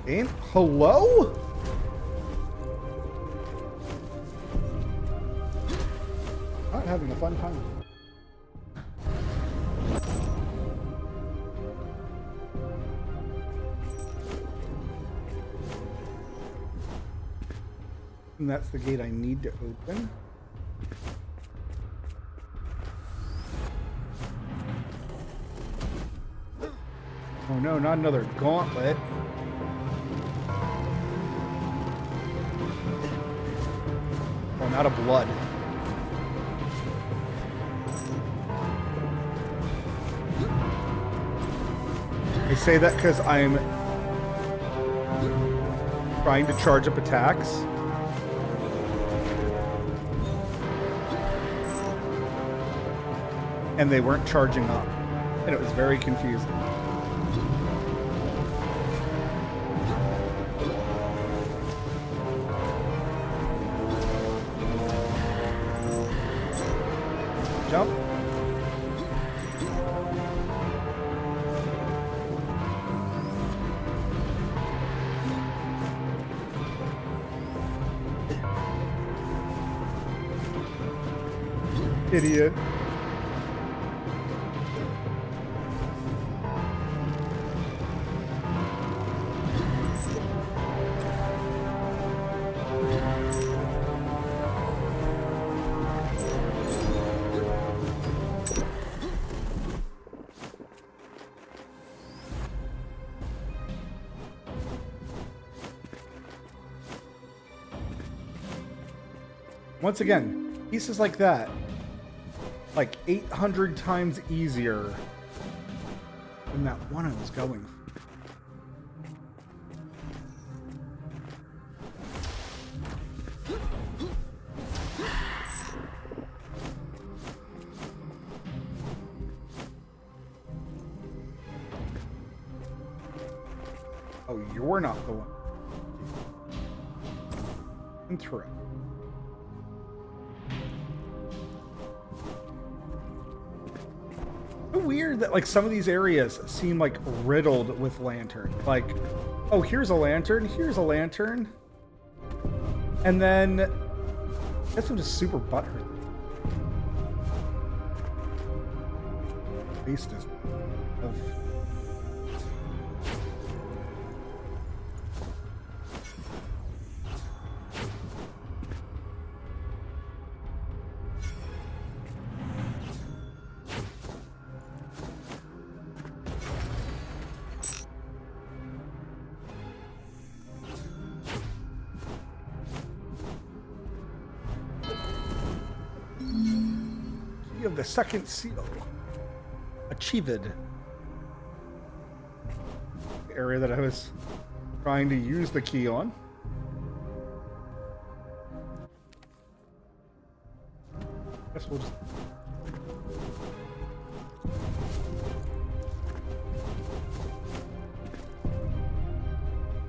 And hello? Not having a fun time. And that's the gate I need to open. Oh no, not another gauntlet. Oh, not a blood. I say that because I'm trying to charge up attacks. And they weren't charging up. And it was very confusing. Jump. Idiot. Once again, pieces like that, like 800 times easier than that one I was going for. Oh, you're not the one. And through. Weird that like some of these areas seem like riddled with lantern. Like, oh, here's a lantern, and then I guess I'm just super butthurt. Beast is of. Of the second seal. Achieved. The area that I was trying to use the key on. Guess we'll just...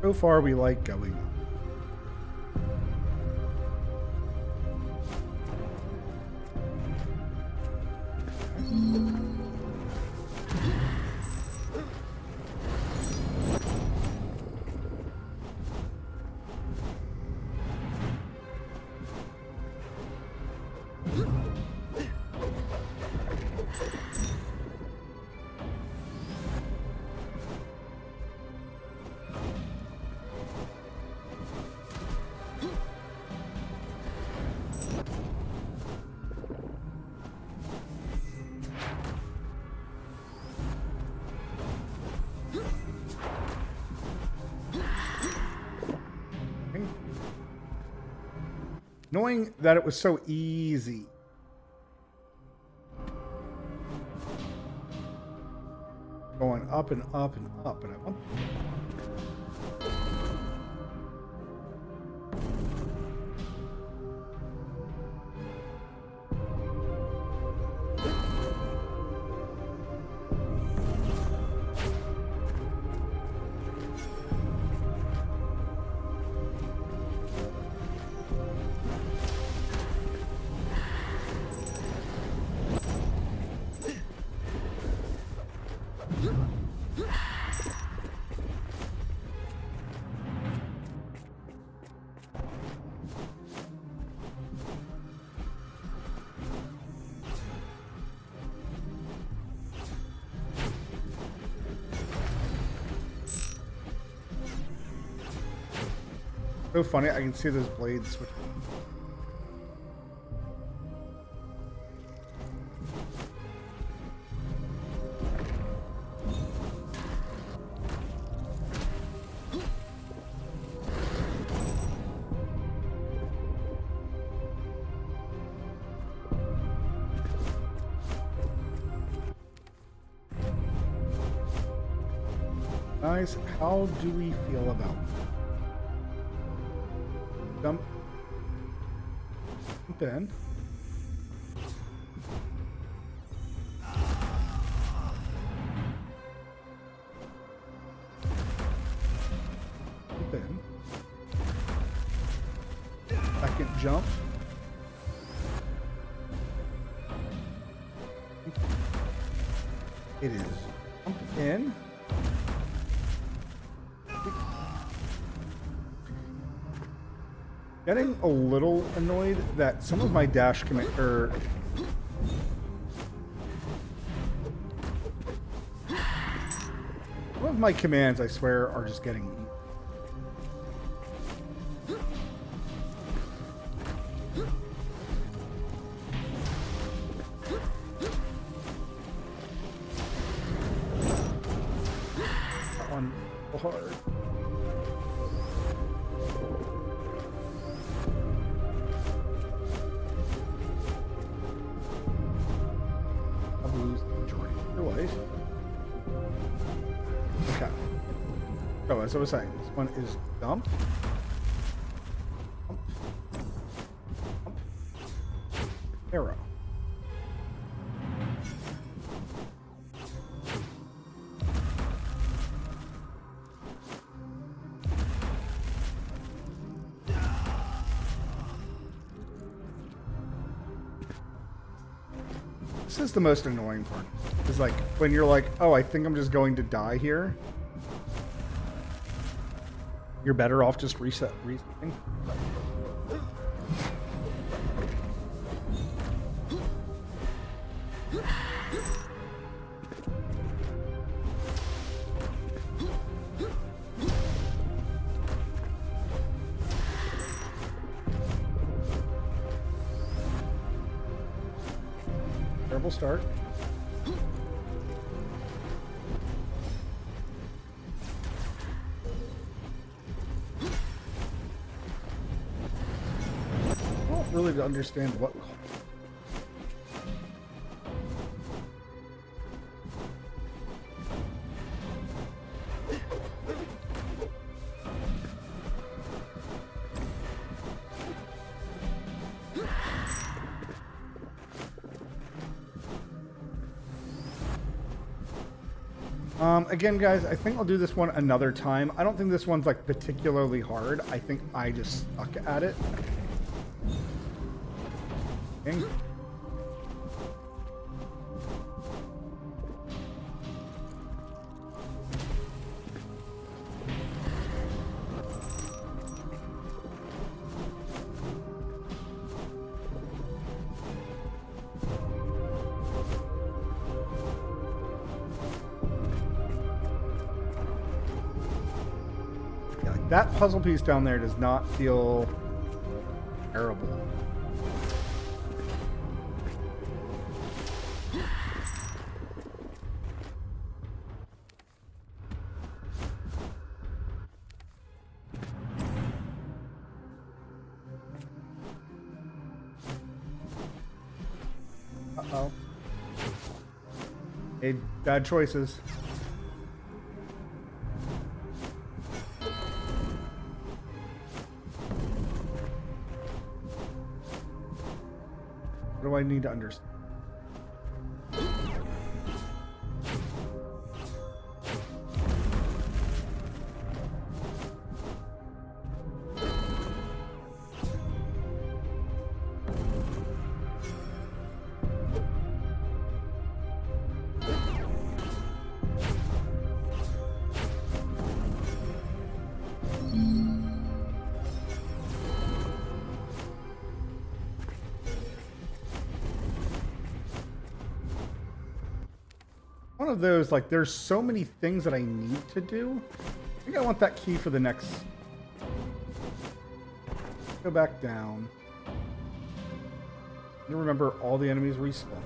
So far we like going. Knowing that it was so easy. Going up and up and up, and I want... So funny, I can see those blades switch. Guys, how do we feel about jump in? Jump in. Second jump. It is jump in. Getting a little annoyed that some of my dash command or of my commands, I swear, are just getting eaten. That one hard. I'll lose the majority of your life. Okay. So as I was saying, this one is dump. Dump. Dump. Arrow. This is the most annoying part. Is like when you're like, oh, I think I'm just going to die here. You're better off just resetting. Terrible start. I don't really understand what. Again, guys, I think I'll do this one another time. I don't think this one's like particularly hard. I think I just suck at it. Okay. That puzzle piece down there does not feel terrible. Uh-oh. Made bad choices. What do I need to understand? One of those, like, there's so many things that I need to do. I think I want that key for the next. Go back down. You remember all the enemies respawn.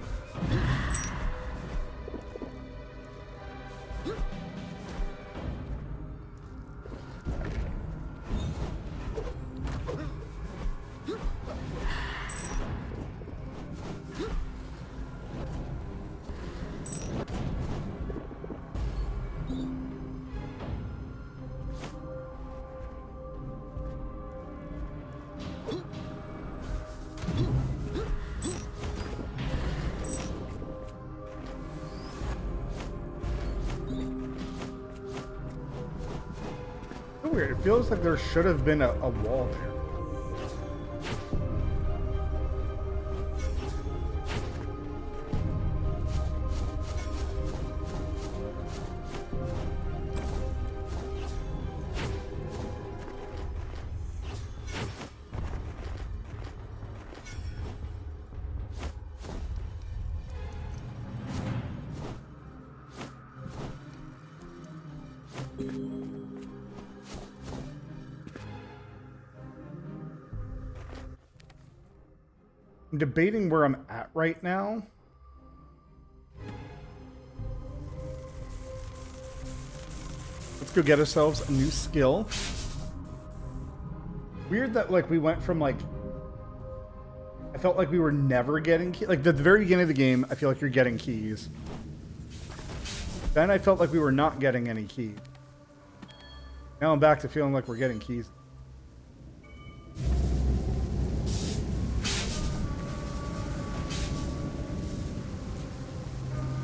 So weird. It feels like there should have been a wall there. I'm debating where I'm at right now. Let's go get ourselves a new skill. Weird that like we went from like I felt like we were never getting keys. Like at the very beginning of the game, I feel like you're getting keys. Then I felt like we were not getting any keys. Now I'm back to feeling like we're getting keys.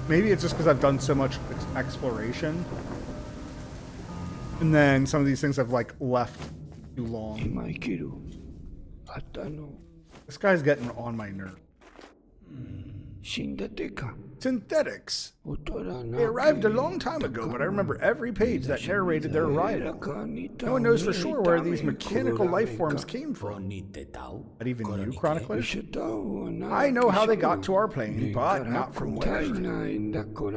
Maybe it's just because I've done so much exploration. And then some of these things I've like left too long. Imaikiru. Atano. This guy's getting on my nerve. Shindateka. Synthetics. Otora They arrived a long time ago, but I remember every page that narrated their arrival. No one knows for sure where these mechanical life forms came from. But even you, Chronicler? I know how they got to our plane, but not from where.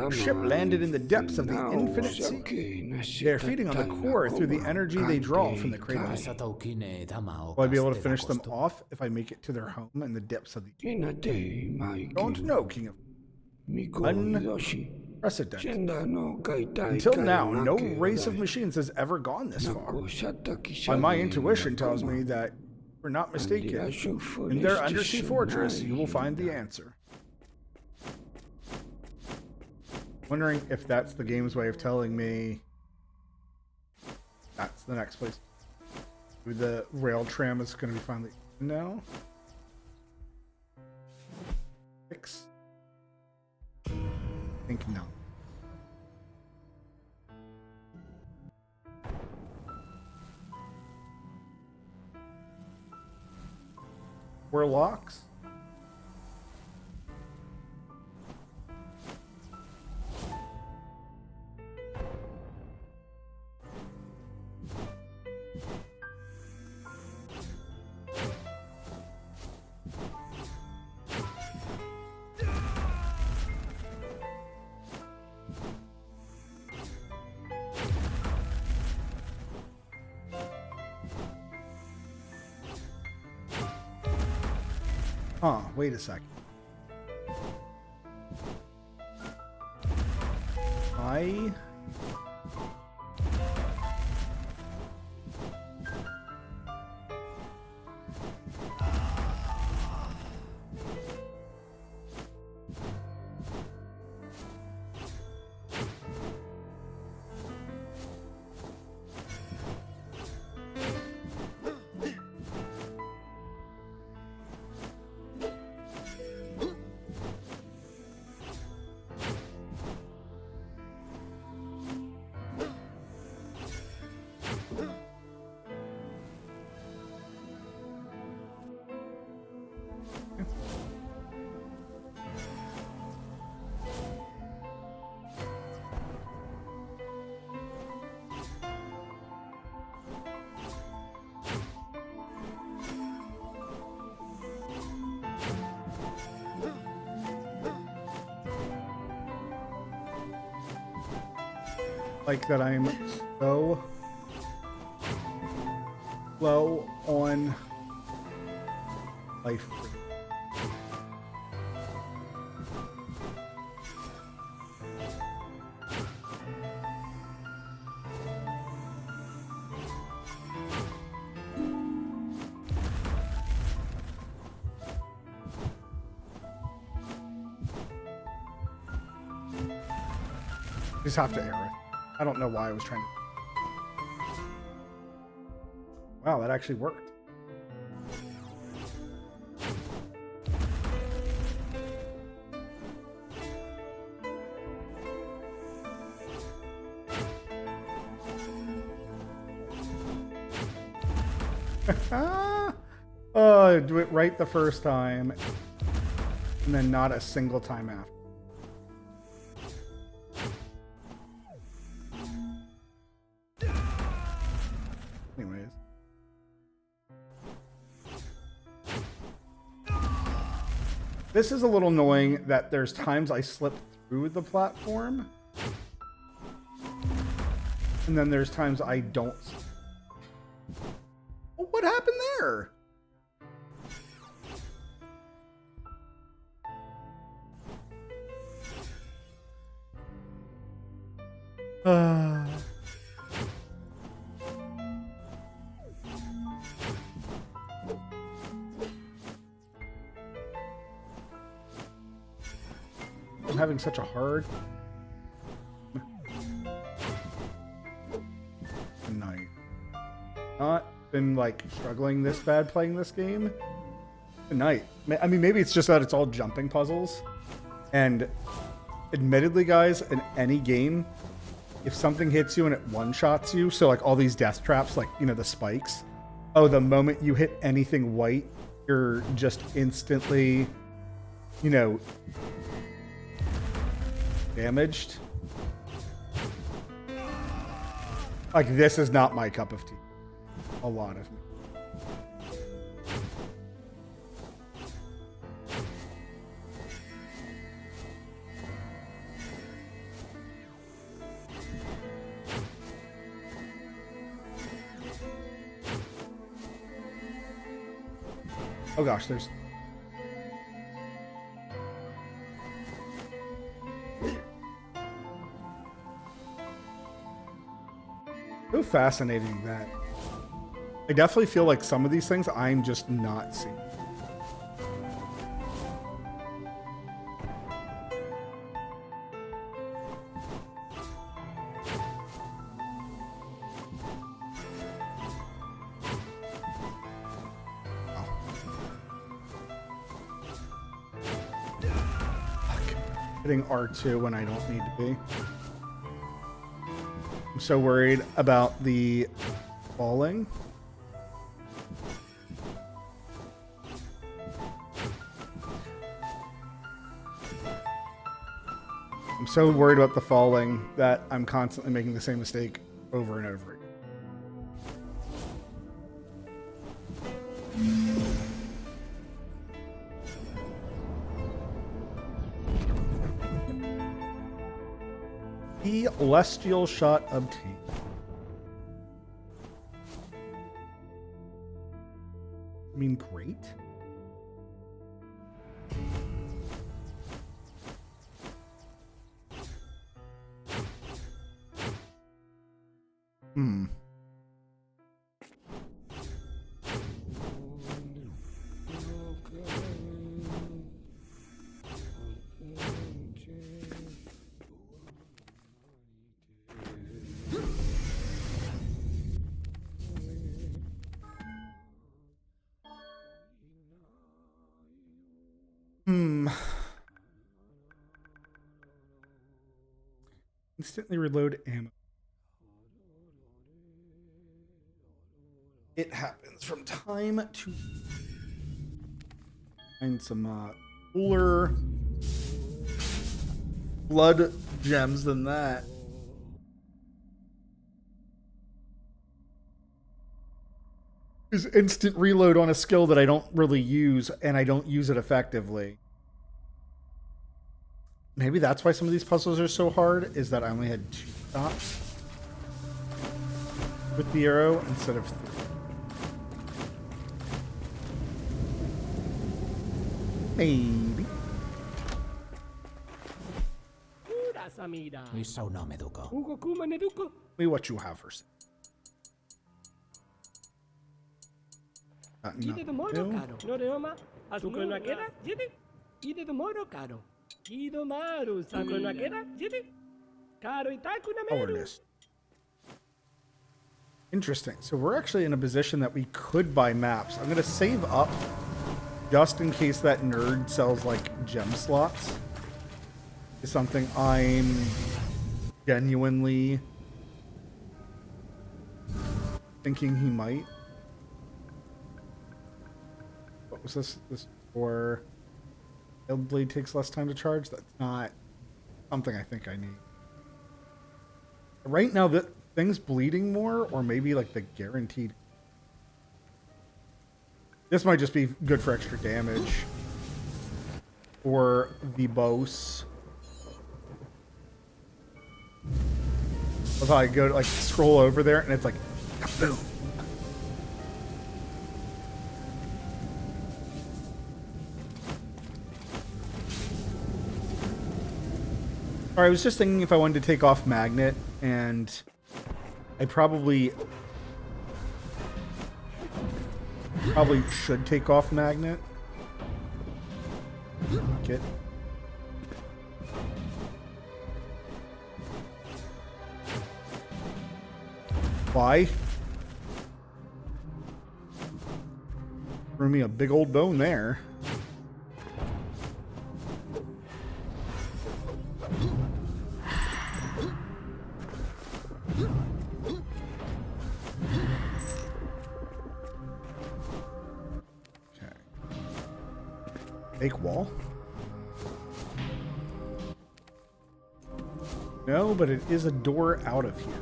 Our ship landed in the depths of the infinite sea. They're feeding on the core through the energy they draw from the cradle. Will I be able to finish them off if I make it to their home in the depths of the... Don't know, King of... Unprecedented. Until now, no race of machines has ever gone this far. By my intuition tells me that we're not mistaken. In their undersea fortress, you will find the answer. Wondering if that's the game's way of telling me that's the next place. The rail tram is going to be finally... No? 6? I think no. We're locks. Huh, wait a second. Like that I'm so low on life. Just have to air it. I don't know why I was trying to... Wow, that actually worked. Do it right the first time, and then not a single time after. Anyways. This is a little annoying that there's times I slip through the platform. And then there's times I don't. Well, what happened there? I'm having such a hard night. Not been like struggling this bad playing this game. Good night. I mean, maybe it's just that it's all jumping puzzles. And admittedly, guys, in any game, if something hits you and it one-shots you, so like all these death traps, like, you know, the spikes, oh, the moment you hit anything white, you're just instantly, you know, damaged. Like, this is not my cup of tea. A lot of me. Oh gosh, there's... So fascinating that I definitely feel like some of these things I'm just not seeing. Hitting R2 when I don't need to be. I'm so worried about the falling. I'm so worried about the falling that I'm constantly making the same mistake over and over again. The celestial shot obtained. I mean, great. Instantly reload ammo. It happens from time to find some cooler blood gems than that. Is instant reload on a skill that I don't really use, and I don't use it effectively. Maybe that's why some of these puzzles are so hard, is that I only had 2 stops with the arrow instead of 3. Maybe. Isa un nome, Duco. Wait, what you have for sale. Ide do moro, caro. Noreoma, asuko no akera, jidi. Ide do moro, caro. Ido maru, sako no akera, jidi. Caro itaku na meru. Awareness. Interesting. So we're actually in a position that we could buy maps. I'm going to save up just in case that nerd sells like gem slots. Is something I'm genuinely thinking he might. What was this? This for Failed Blade takes less time to charge? That's not something I think I need. Right now, the thing's bleeding more, or maybe like the guaranteed. This might just be good for extra damage. Or the boss. That's how I go to like scroll over there and it's like boom. Alright, I was just thinking if I wanted to take off Magnet and I probably should take off Magnet. Get. Why? Threw me a big old bone there. Okay. Fake wall? No, but it is a door out of here.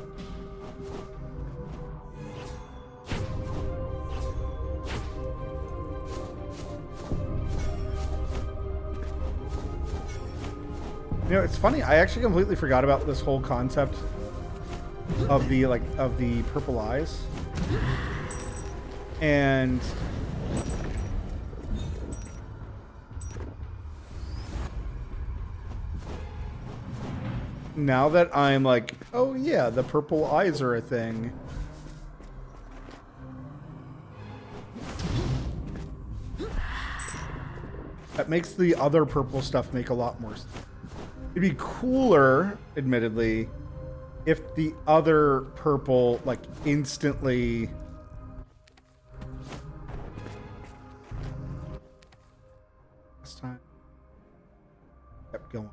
You know, it's funny. I actually completely forgot about this whole concept of the purple eyes. And now that I'm like, oh yeah, the purple eyes are a thing. That makes the other purple stuff make a lot more sense. It'd be cooler, admittedly, if the other purple, like, instantly... This time... kept going.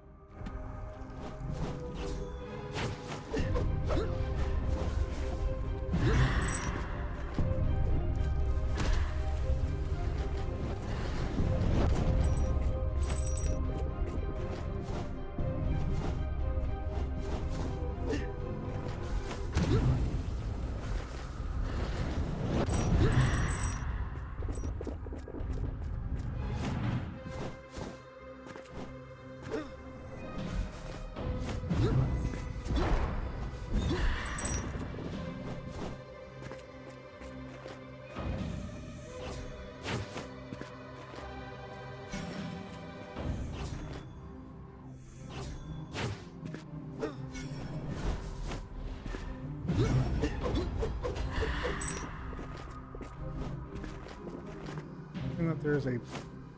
That there's a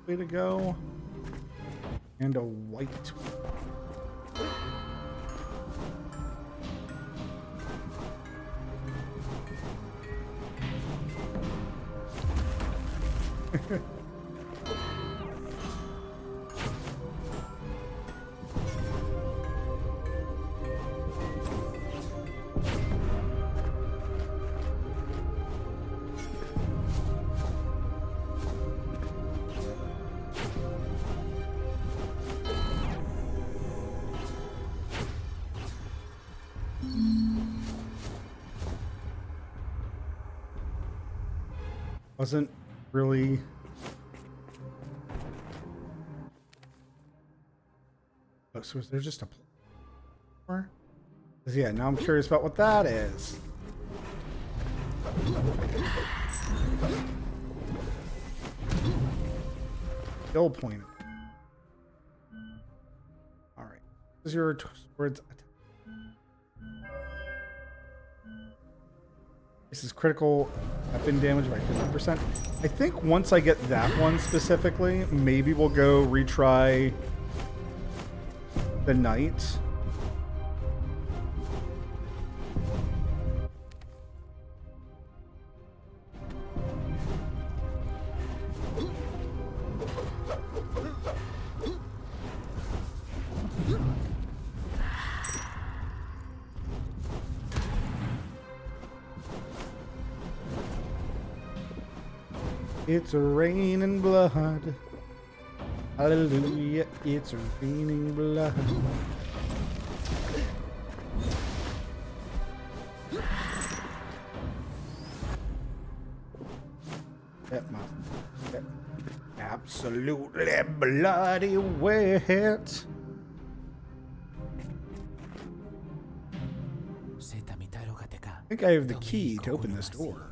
way to go and a white wasn't really oh, so is there just a platform? Yeah, now I'm curious about what that is. Skill point. All right. This is your swords attack. This is critical weapon damage by 50%. I think once I get that one specifically, maybe we'll go retry the knight. It's raining blood. Hallelujah, it's raining blood. That must get absolutely bloody wet. I think I have the key to open this door.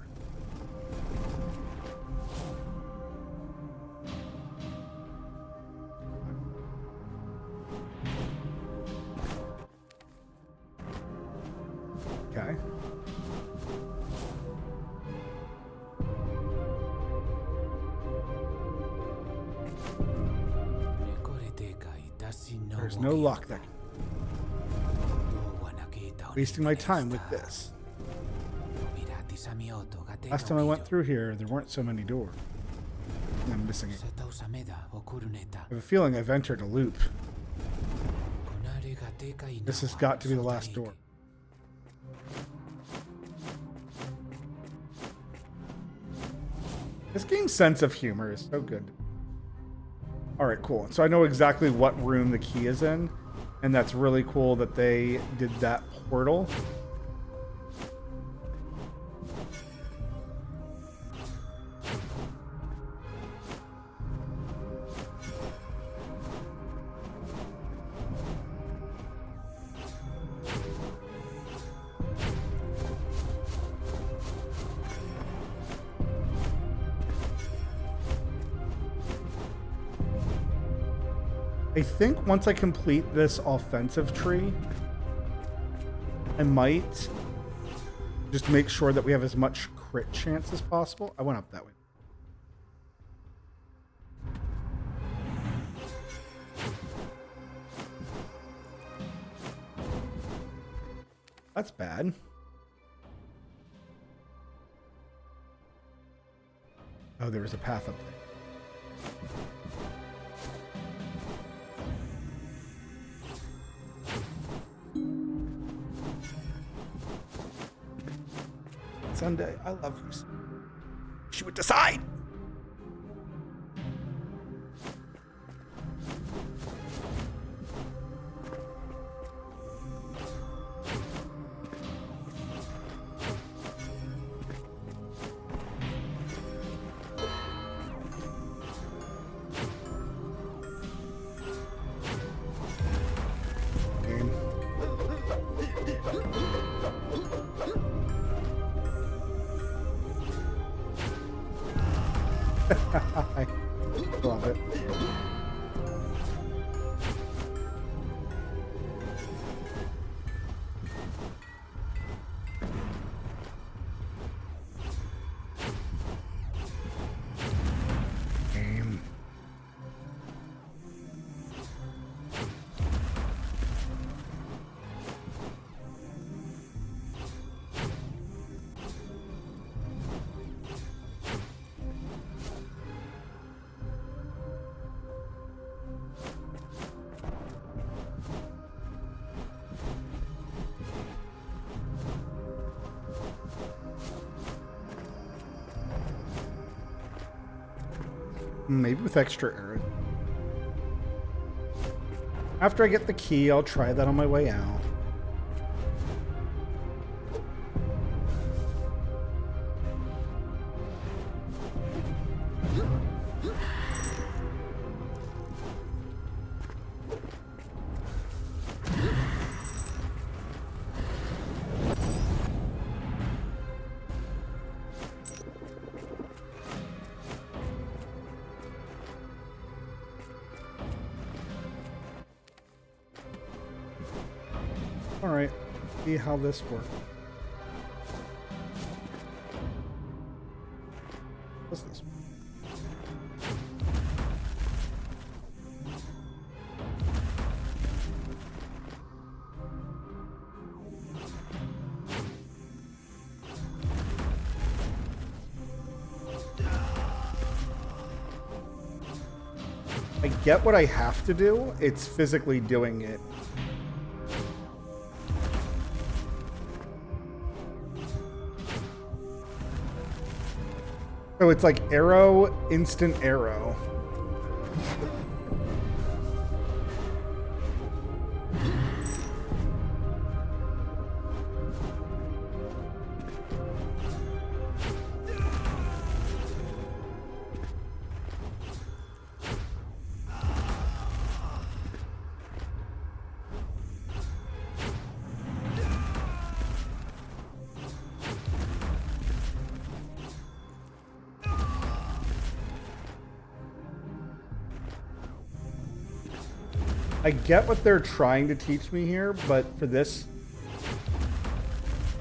There's no luck there. Wasting my time with this. Last time I went through here, there weren't so many doors. I'm missing it. I have a feeling I've entered a loop. This has got to be the last door. This game's sense of humor is so good. Alright, cool. So I know exactly what room the key is in, and that's really cool that they did that portal. I think once I complete this offensive tree, I might just make sure that we have as much crit chance as possible. I went up that way. That's bad. Oh, there was a path up there. Sunday, I love you. She would decide. I love it. Game. Maybe with extra arrows. After I get the key, I'll try that on my way out. All right, see how this works. What's this? I get what I have to do. It's physically doing it. So it's like arrow, instant arrow. I get what they're trying to teach me here, but for this,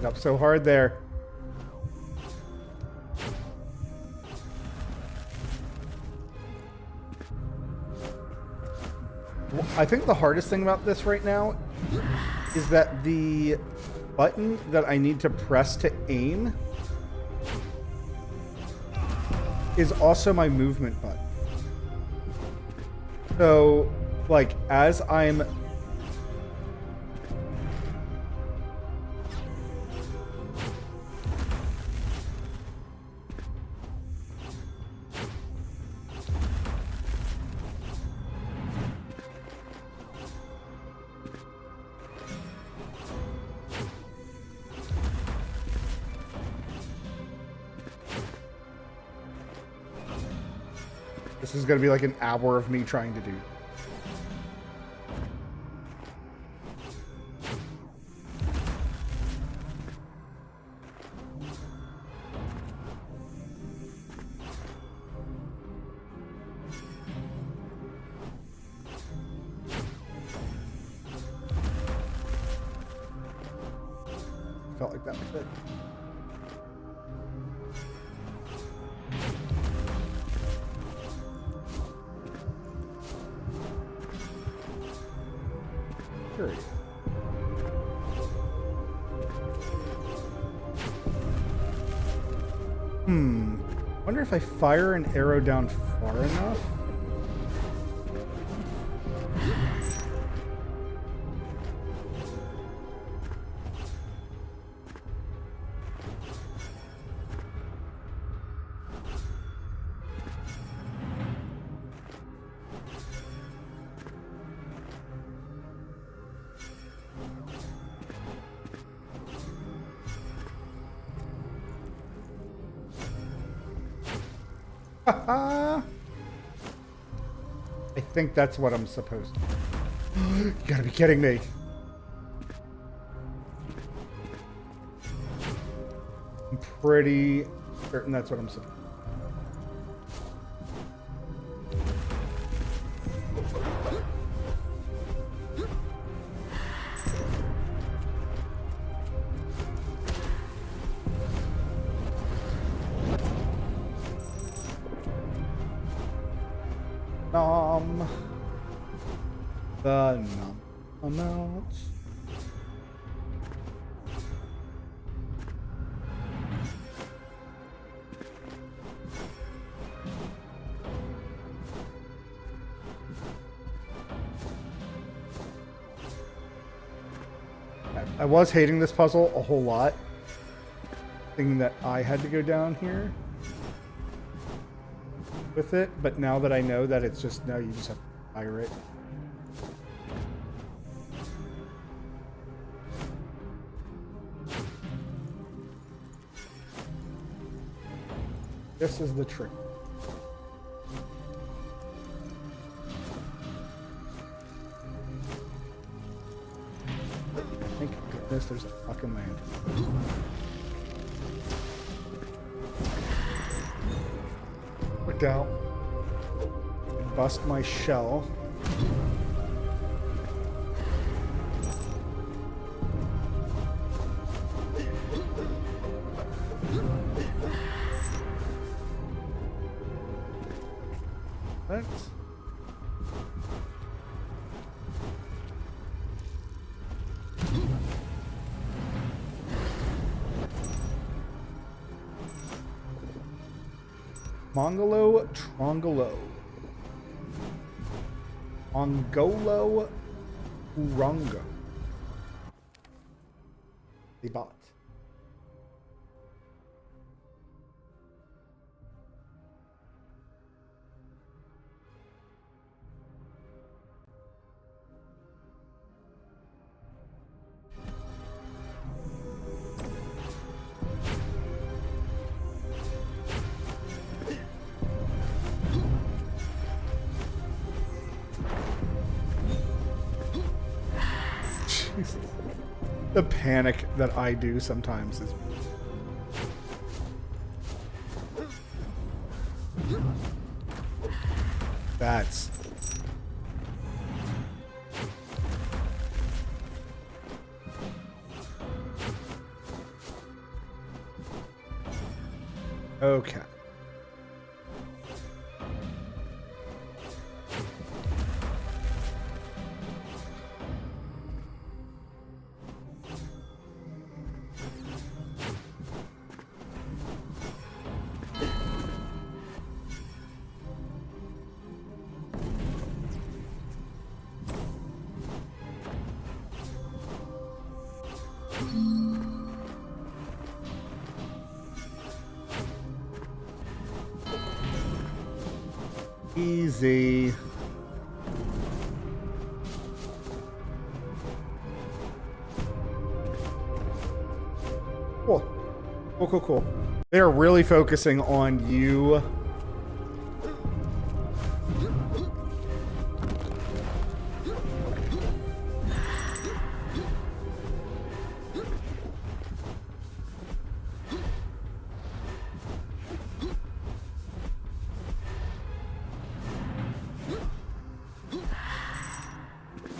up so hard there. I think the hardest thing about this right now is that the button that I need to press to aim is also my movement button. So, like, as I'm... This is going to be like an hour of me trying to do. Felt like that was it. Period. Wonder if I fire an arrow down far enough. I think that's what I'm supposed to do. You gotta be kidding me. I'm pretty certain that's what I'm supposed to do. The num amount. I was hating this puzzle a whole lot, thinking that I had to go down here with it, but now that I know that it's just, no, you just have to fire it. This is the trick. Thank goodness there's a fucking land. Look out. Bust my shell. What? Mongolo Trongolo. Mongolo Urongo. The bot. The panic that I do sometimes is... That's... Okay. Easy. Cool. Cool, cool, cool. They are really focusing on you.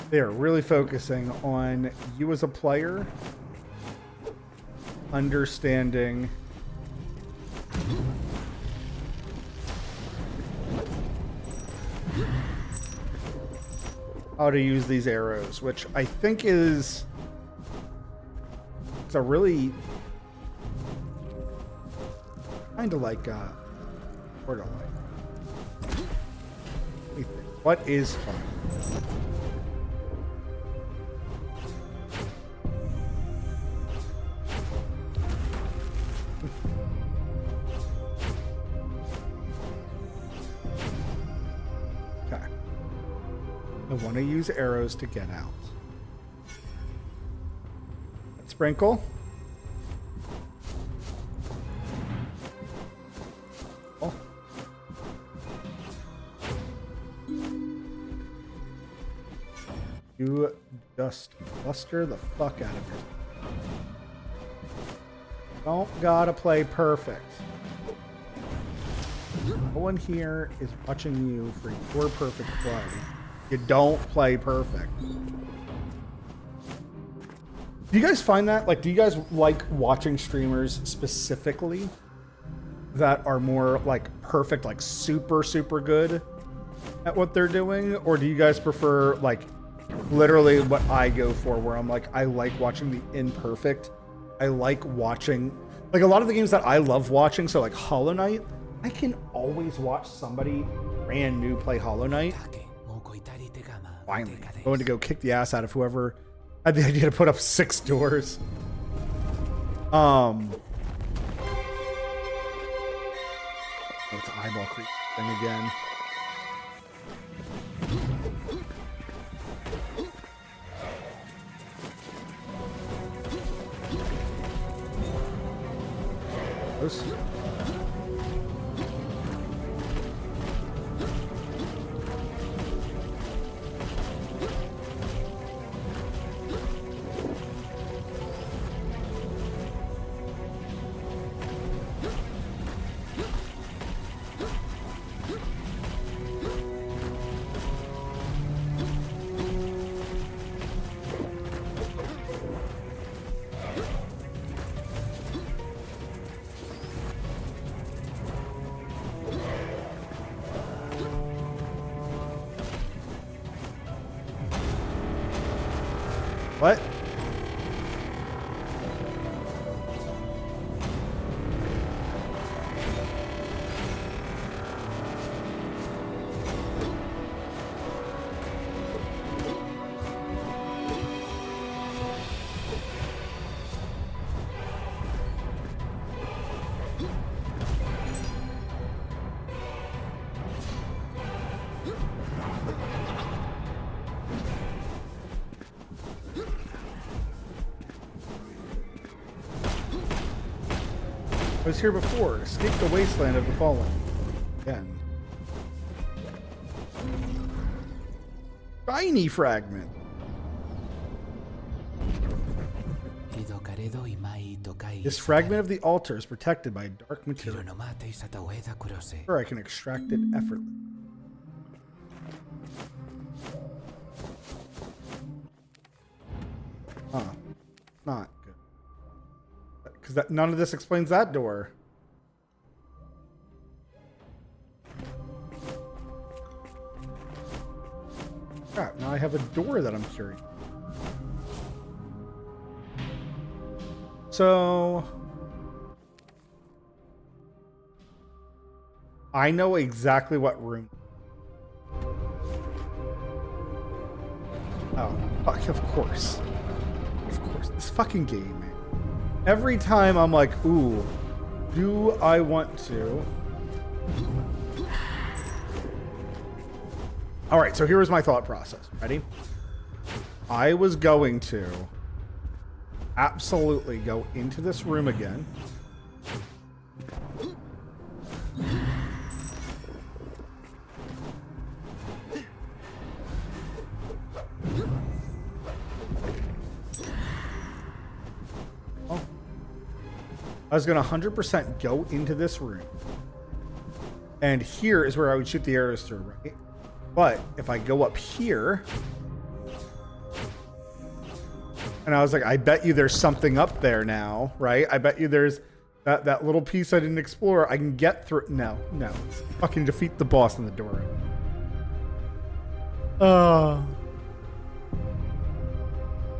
They are really focusing on you as a player, understanding how to use these arrows, which I think is it's a really kind of like sort of like let me think. What is fun? I want to use arrows to get out. Sprinkle. Oh. You just cluster the fuck out of yourself. Don't gotta play perfect. No one here is watching you for your perfect play. You don't play perfect. Do you guys find that? Like, do you guys like watching streamers specifically that are more like perfect, like super, super good at what they're doing? Or do you guys prefer like literally what I go for, where I'm like, I like watching the imperfect. I like watching like a lot of the games that I love watching. So like Hollow Knight, I can always watch somebody brand new play Hollow Knight. Finally, going to go kick the ass out of whoever had the idea to put up 6 doors. Oh, it's eyeball creep thing again. Close. What? I was here before. Escape the wasteland of the fallen. Again. Shiny fragment. This fragment of the altar is protected by dark material. Sure, I can extract it effortlessly. Huh. Not good. Because none of this explains that door. Crap, now I have a door that I'm curious. So I know exactly what room. Oh, fuck, of course. Of course. This fucking game, man. Every time I'm like, ooh, do I want to? All right, so here was my thought process. Ready? I was going to absolutely go into this room again. I was going to 100% go into this room. And here is where I would shoot the arrows through, right? But if I go up here... And I was like, I bet you there's something up there now, right? I bet you there's that little piece I didn't explore. I can get through... No. Let's fucking defeat the boss in the door.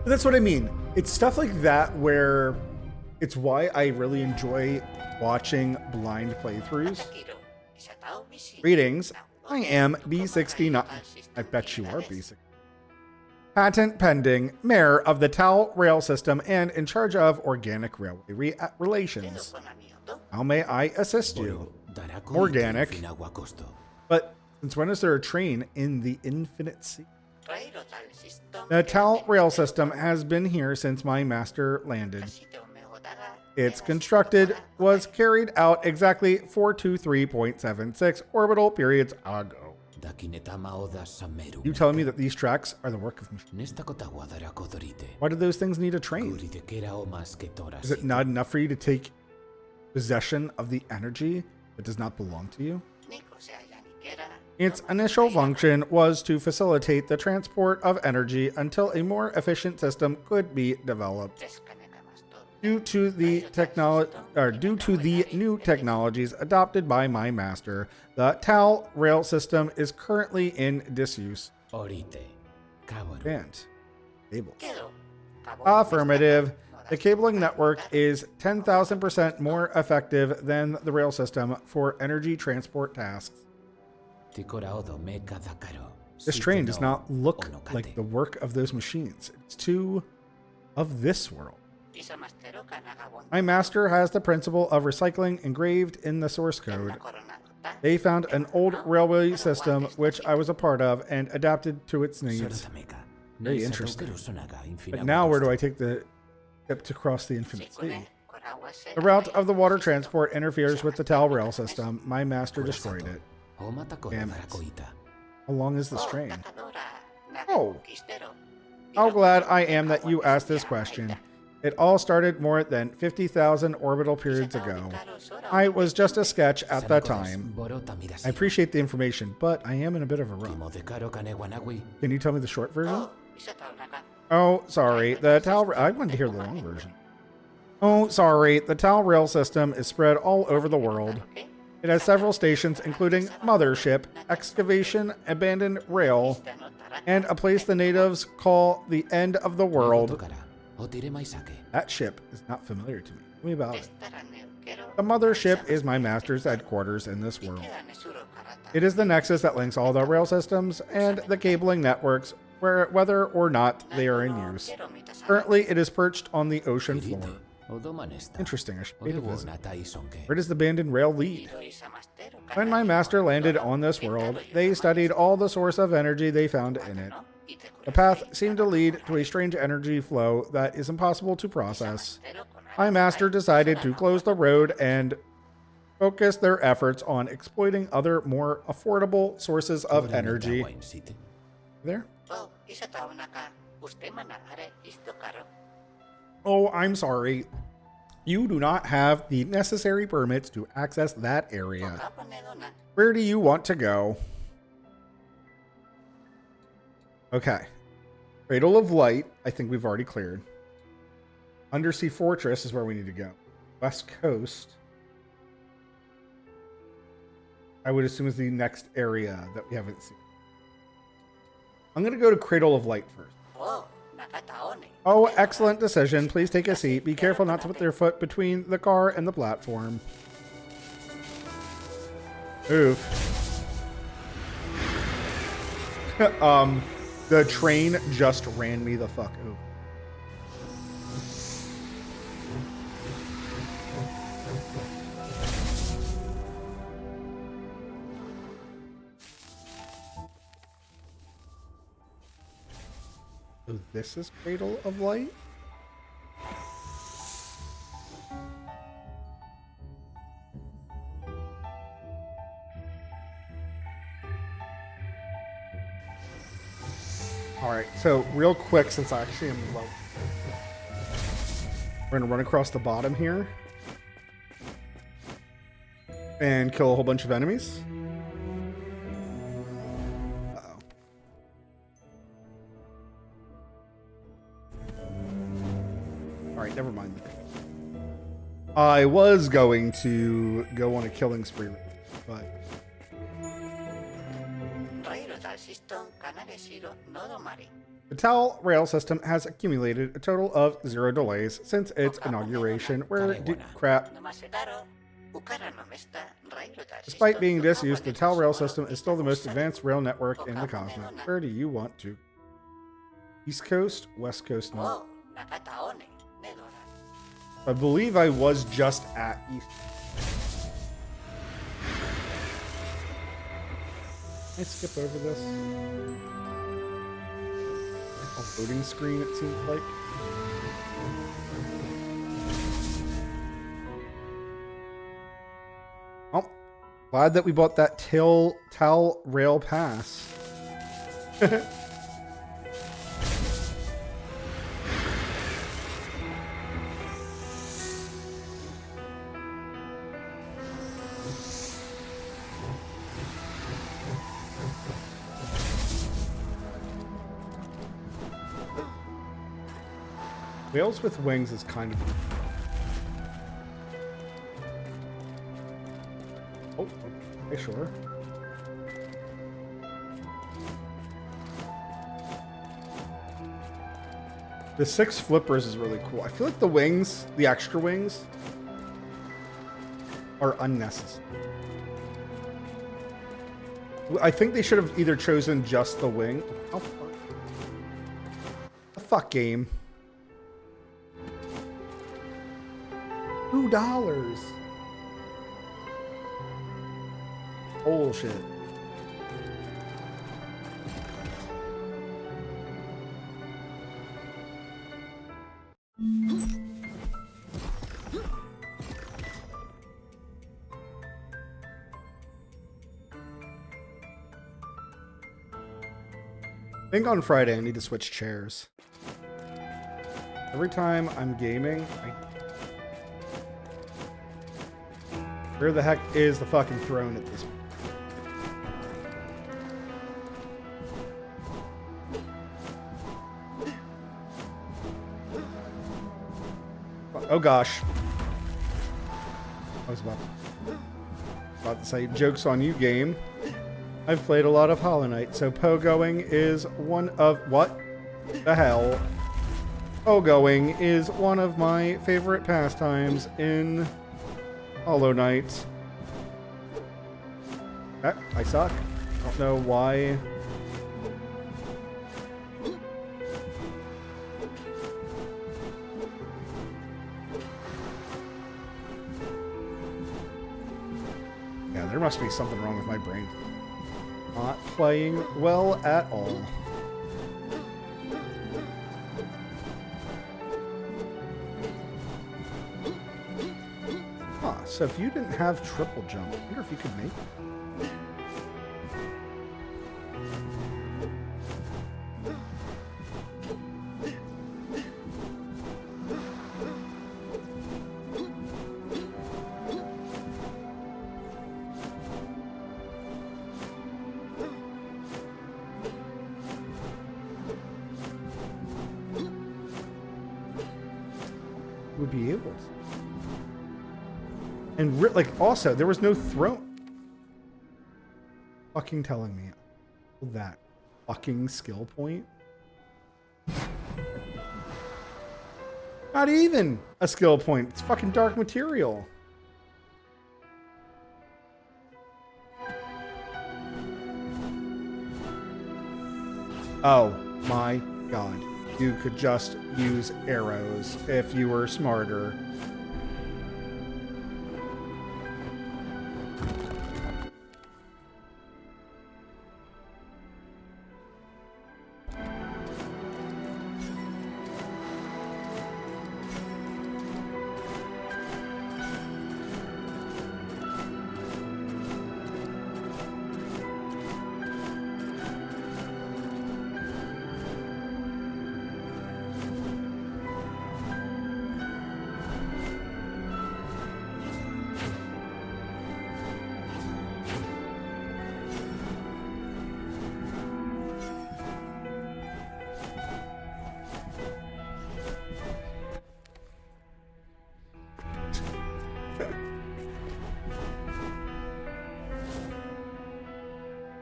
That's what I mean. It's stuff like that where... It's why I really enjoy watching blind playthroughs. Greetings. I am B69. I bet you are B69. Patent pending, mayor of the Tal Rail System and in charge of organic railway relations. How may I assist you? Organic. But since when is there a train in the infinite sea? The Tal Rail System has been here since my master landed. Its constructed was carried out exactly 423.76 orbital periods ago. You telling me that these tracks are the work of machines? Why do those things need a train? Is it not enough for you to take possession of the energy that does not belong to you? Its initial function was to facilitate the transport of energy until a more efficient system could be developed. Due to the new technologies adopted by my master, the Tal Rail System is currently in disuse. And cable. Affirmative. The cabling network is 10,000% more effective than the rail system for energy transport tasks. This train does not look like the work of those machines. It's too of this world. My master has the principle of recycling engraved in the source code. They found an old railway system which I was a part of and adapted to its needs. Very interesting. But now where do I take the ship to cross the infinite sea? The route of the water transport interferes with the Tal Rail System. My master destroyed it. Damn it. How long is this train? Oh. How glad I am that you asked this question. It all started more than 50,000 orbital periods ago. I was just a sketch at that time. I appreciate the information, but I am in a bit of a rush. Can you tell me the short version? Oh, sorry. I wanted to hear the long version. Oh, sorry. The Tal Rail System is spread all over the world. It has several stations, including Mothership, Excavation, Abandoned Rail, and a place the natives call the End of the World. That ship is not familiar to me. Tell me about it. The Mothership is my master's headquarters in this world. It is the nexus that links all the rail systems and the cabling networks, whether or not they are in use. Currently, it is perched on the ocean floor. Interesting. I should pay a visit. Where does the abandoned rail lead? When my master landed on this world, they studied all the source of energy they found in it. The path seemed to lead to a strange energy flow that is impossible to process. My master decided to close the road and focus their efforts on exploiting other, more affordable sources of energy. There? Oh, I'm sorry. You do not have the necessary permits to access that area. Where do you want to go? Okay. Cradle of Light, I think we've already cleared. Undersea Fortress is where we need to go. West Coast, I would assume, is the next area that we haven't seen. I'm going to go to Cradle of Light first. Oh, excellent decision. Please take a seat. Be careful not to put their foot between the car and the platform. Oof. The train just ran me the fuck over. So this is Cradle of Light? Alright, so real quick, since I actually am low, we're gonna run across the bottom here and kill a whole bunch of enemies. Uh-oh. Alright, never mind. I was going to go on a killing spree, but the Tal rail system has accumulated a total of 0 delays since its inauguration, where crap. Despite being disused, the Tal rail system is still the most advanced rail network in the cosmos. Where do you want to? East Coast, West Coast, North. I believe I was just at East. Can I skip over this? A loading screen, it seems like. Oh, glad that we bought that Tal rail pass. Whales with wings is kind of... Oh, okay, sure. The 6 flippers is really cool. I feel like the wings, the extra wings, are unnecessary. I think they should have either chosen just the wing. Oh, fuck. The fuck game. $2. Bullshit. I think on Friday I need to switch chairs. Every time I'm gaming, where the heck is the fucking throne at this point? Oh gosh. I was about to say, joke's on you, game. I've played a lot of Hollow Knight, so pogoing is one of... What the hell? Pogoing is one of my favorite pastimes in Hollow Knight. I suck. I don't know why. Yeah, there must be something wrong with my brain. Not playing well at all. So if you didn't have triple jump, I wonder if you could make it. Would be able to. And like, also, there was no throne. Fucking telling me that fucking skill point. Not even a skill point. It's fucking dark material. Oh my god. You could just use arrows if you were smarter.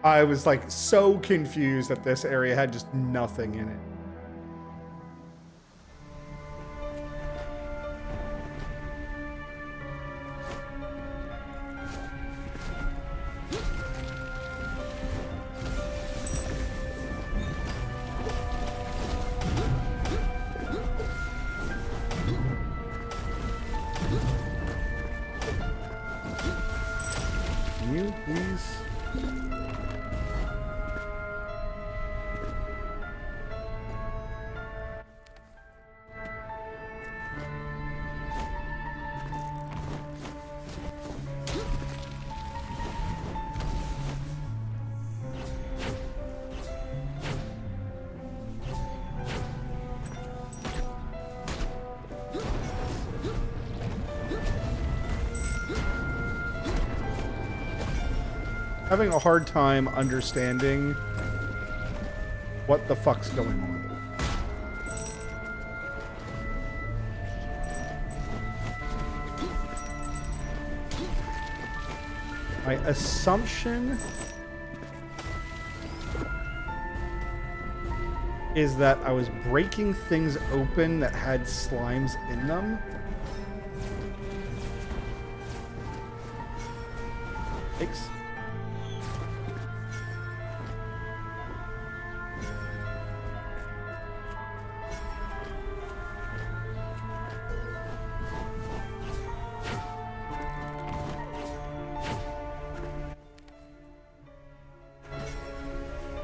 I was like so confused that this area had just nothing in it. Can you please? Having a hard time understanding what the fuck's going on. My assumption is that I was breaking things open that had slimes in them. Thanks.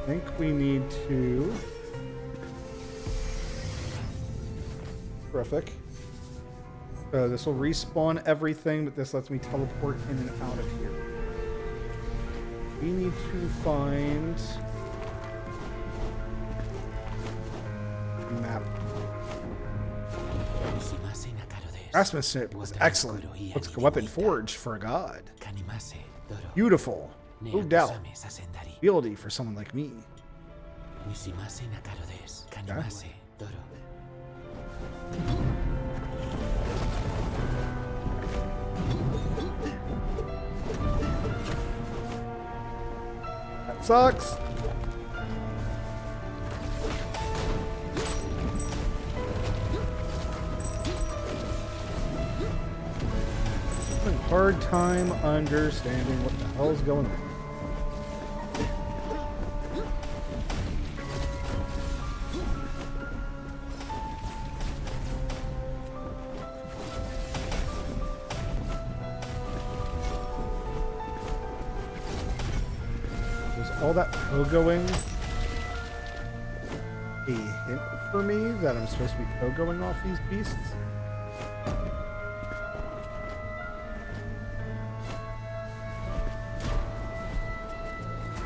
I think we need to... Terrific. This will respawn everything, but this lets me teleport in and out of here. We need to find... map. Craftsmanship was excellent. Looks like a weapon forged for a god. Beautiful. No doubt. Ability for someone like me. Okay. That sucks. Having a hard time understanding what the hell is going on. All that pogoing a hint for me that I'm supposed to be pogoing off these beasts?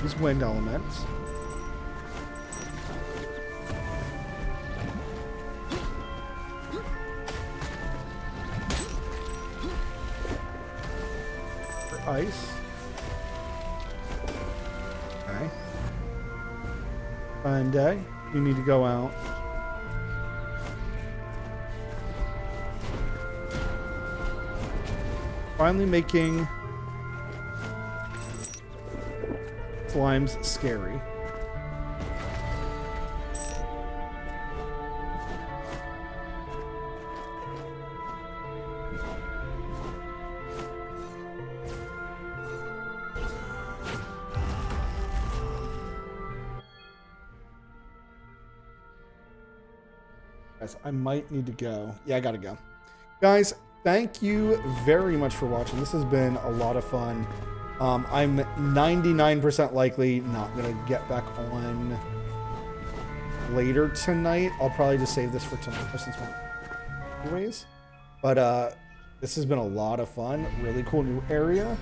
These wind elements. For ice. Day, you need to go out. Finally making slimes scary. I might need to go. Yeah, I gotta go. Guys, thank you very much for watching. This has been a lot of fun. I'm 99% likely not gonna get back on later tonight. I'll probably just save this for tonight anyways. But this has been a lot of fun. Really cool new area.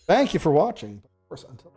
Thank you for watching. Of course, until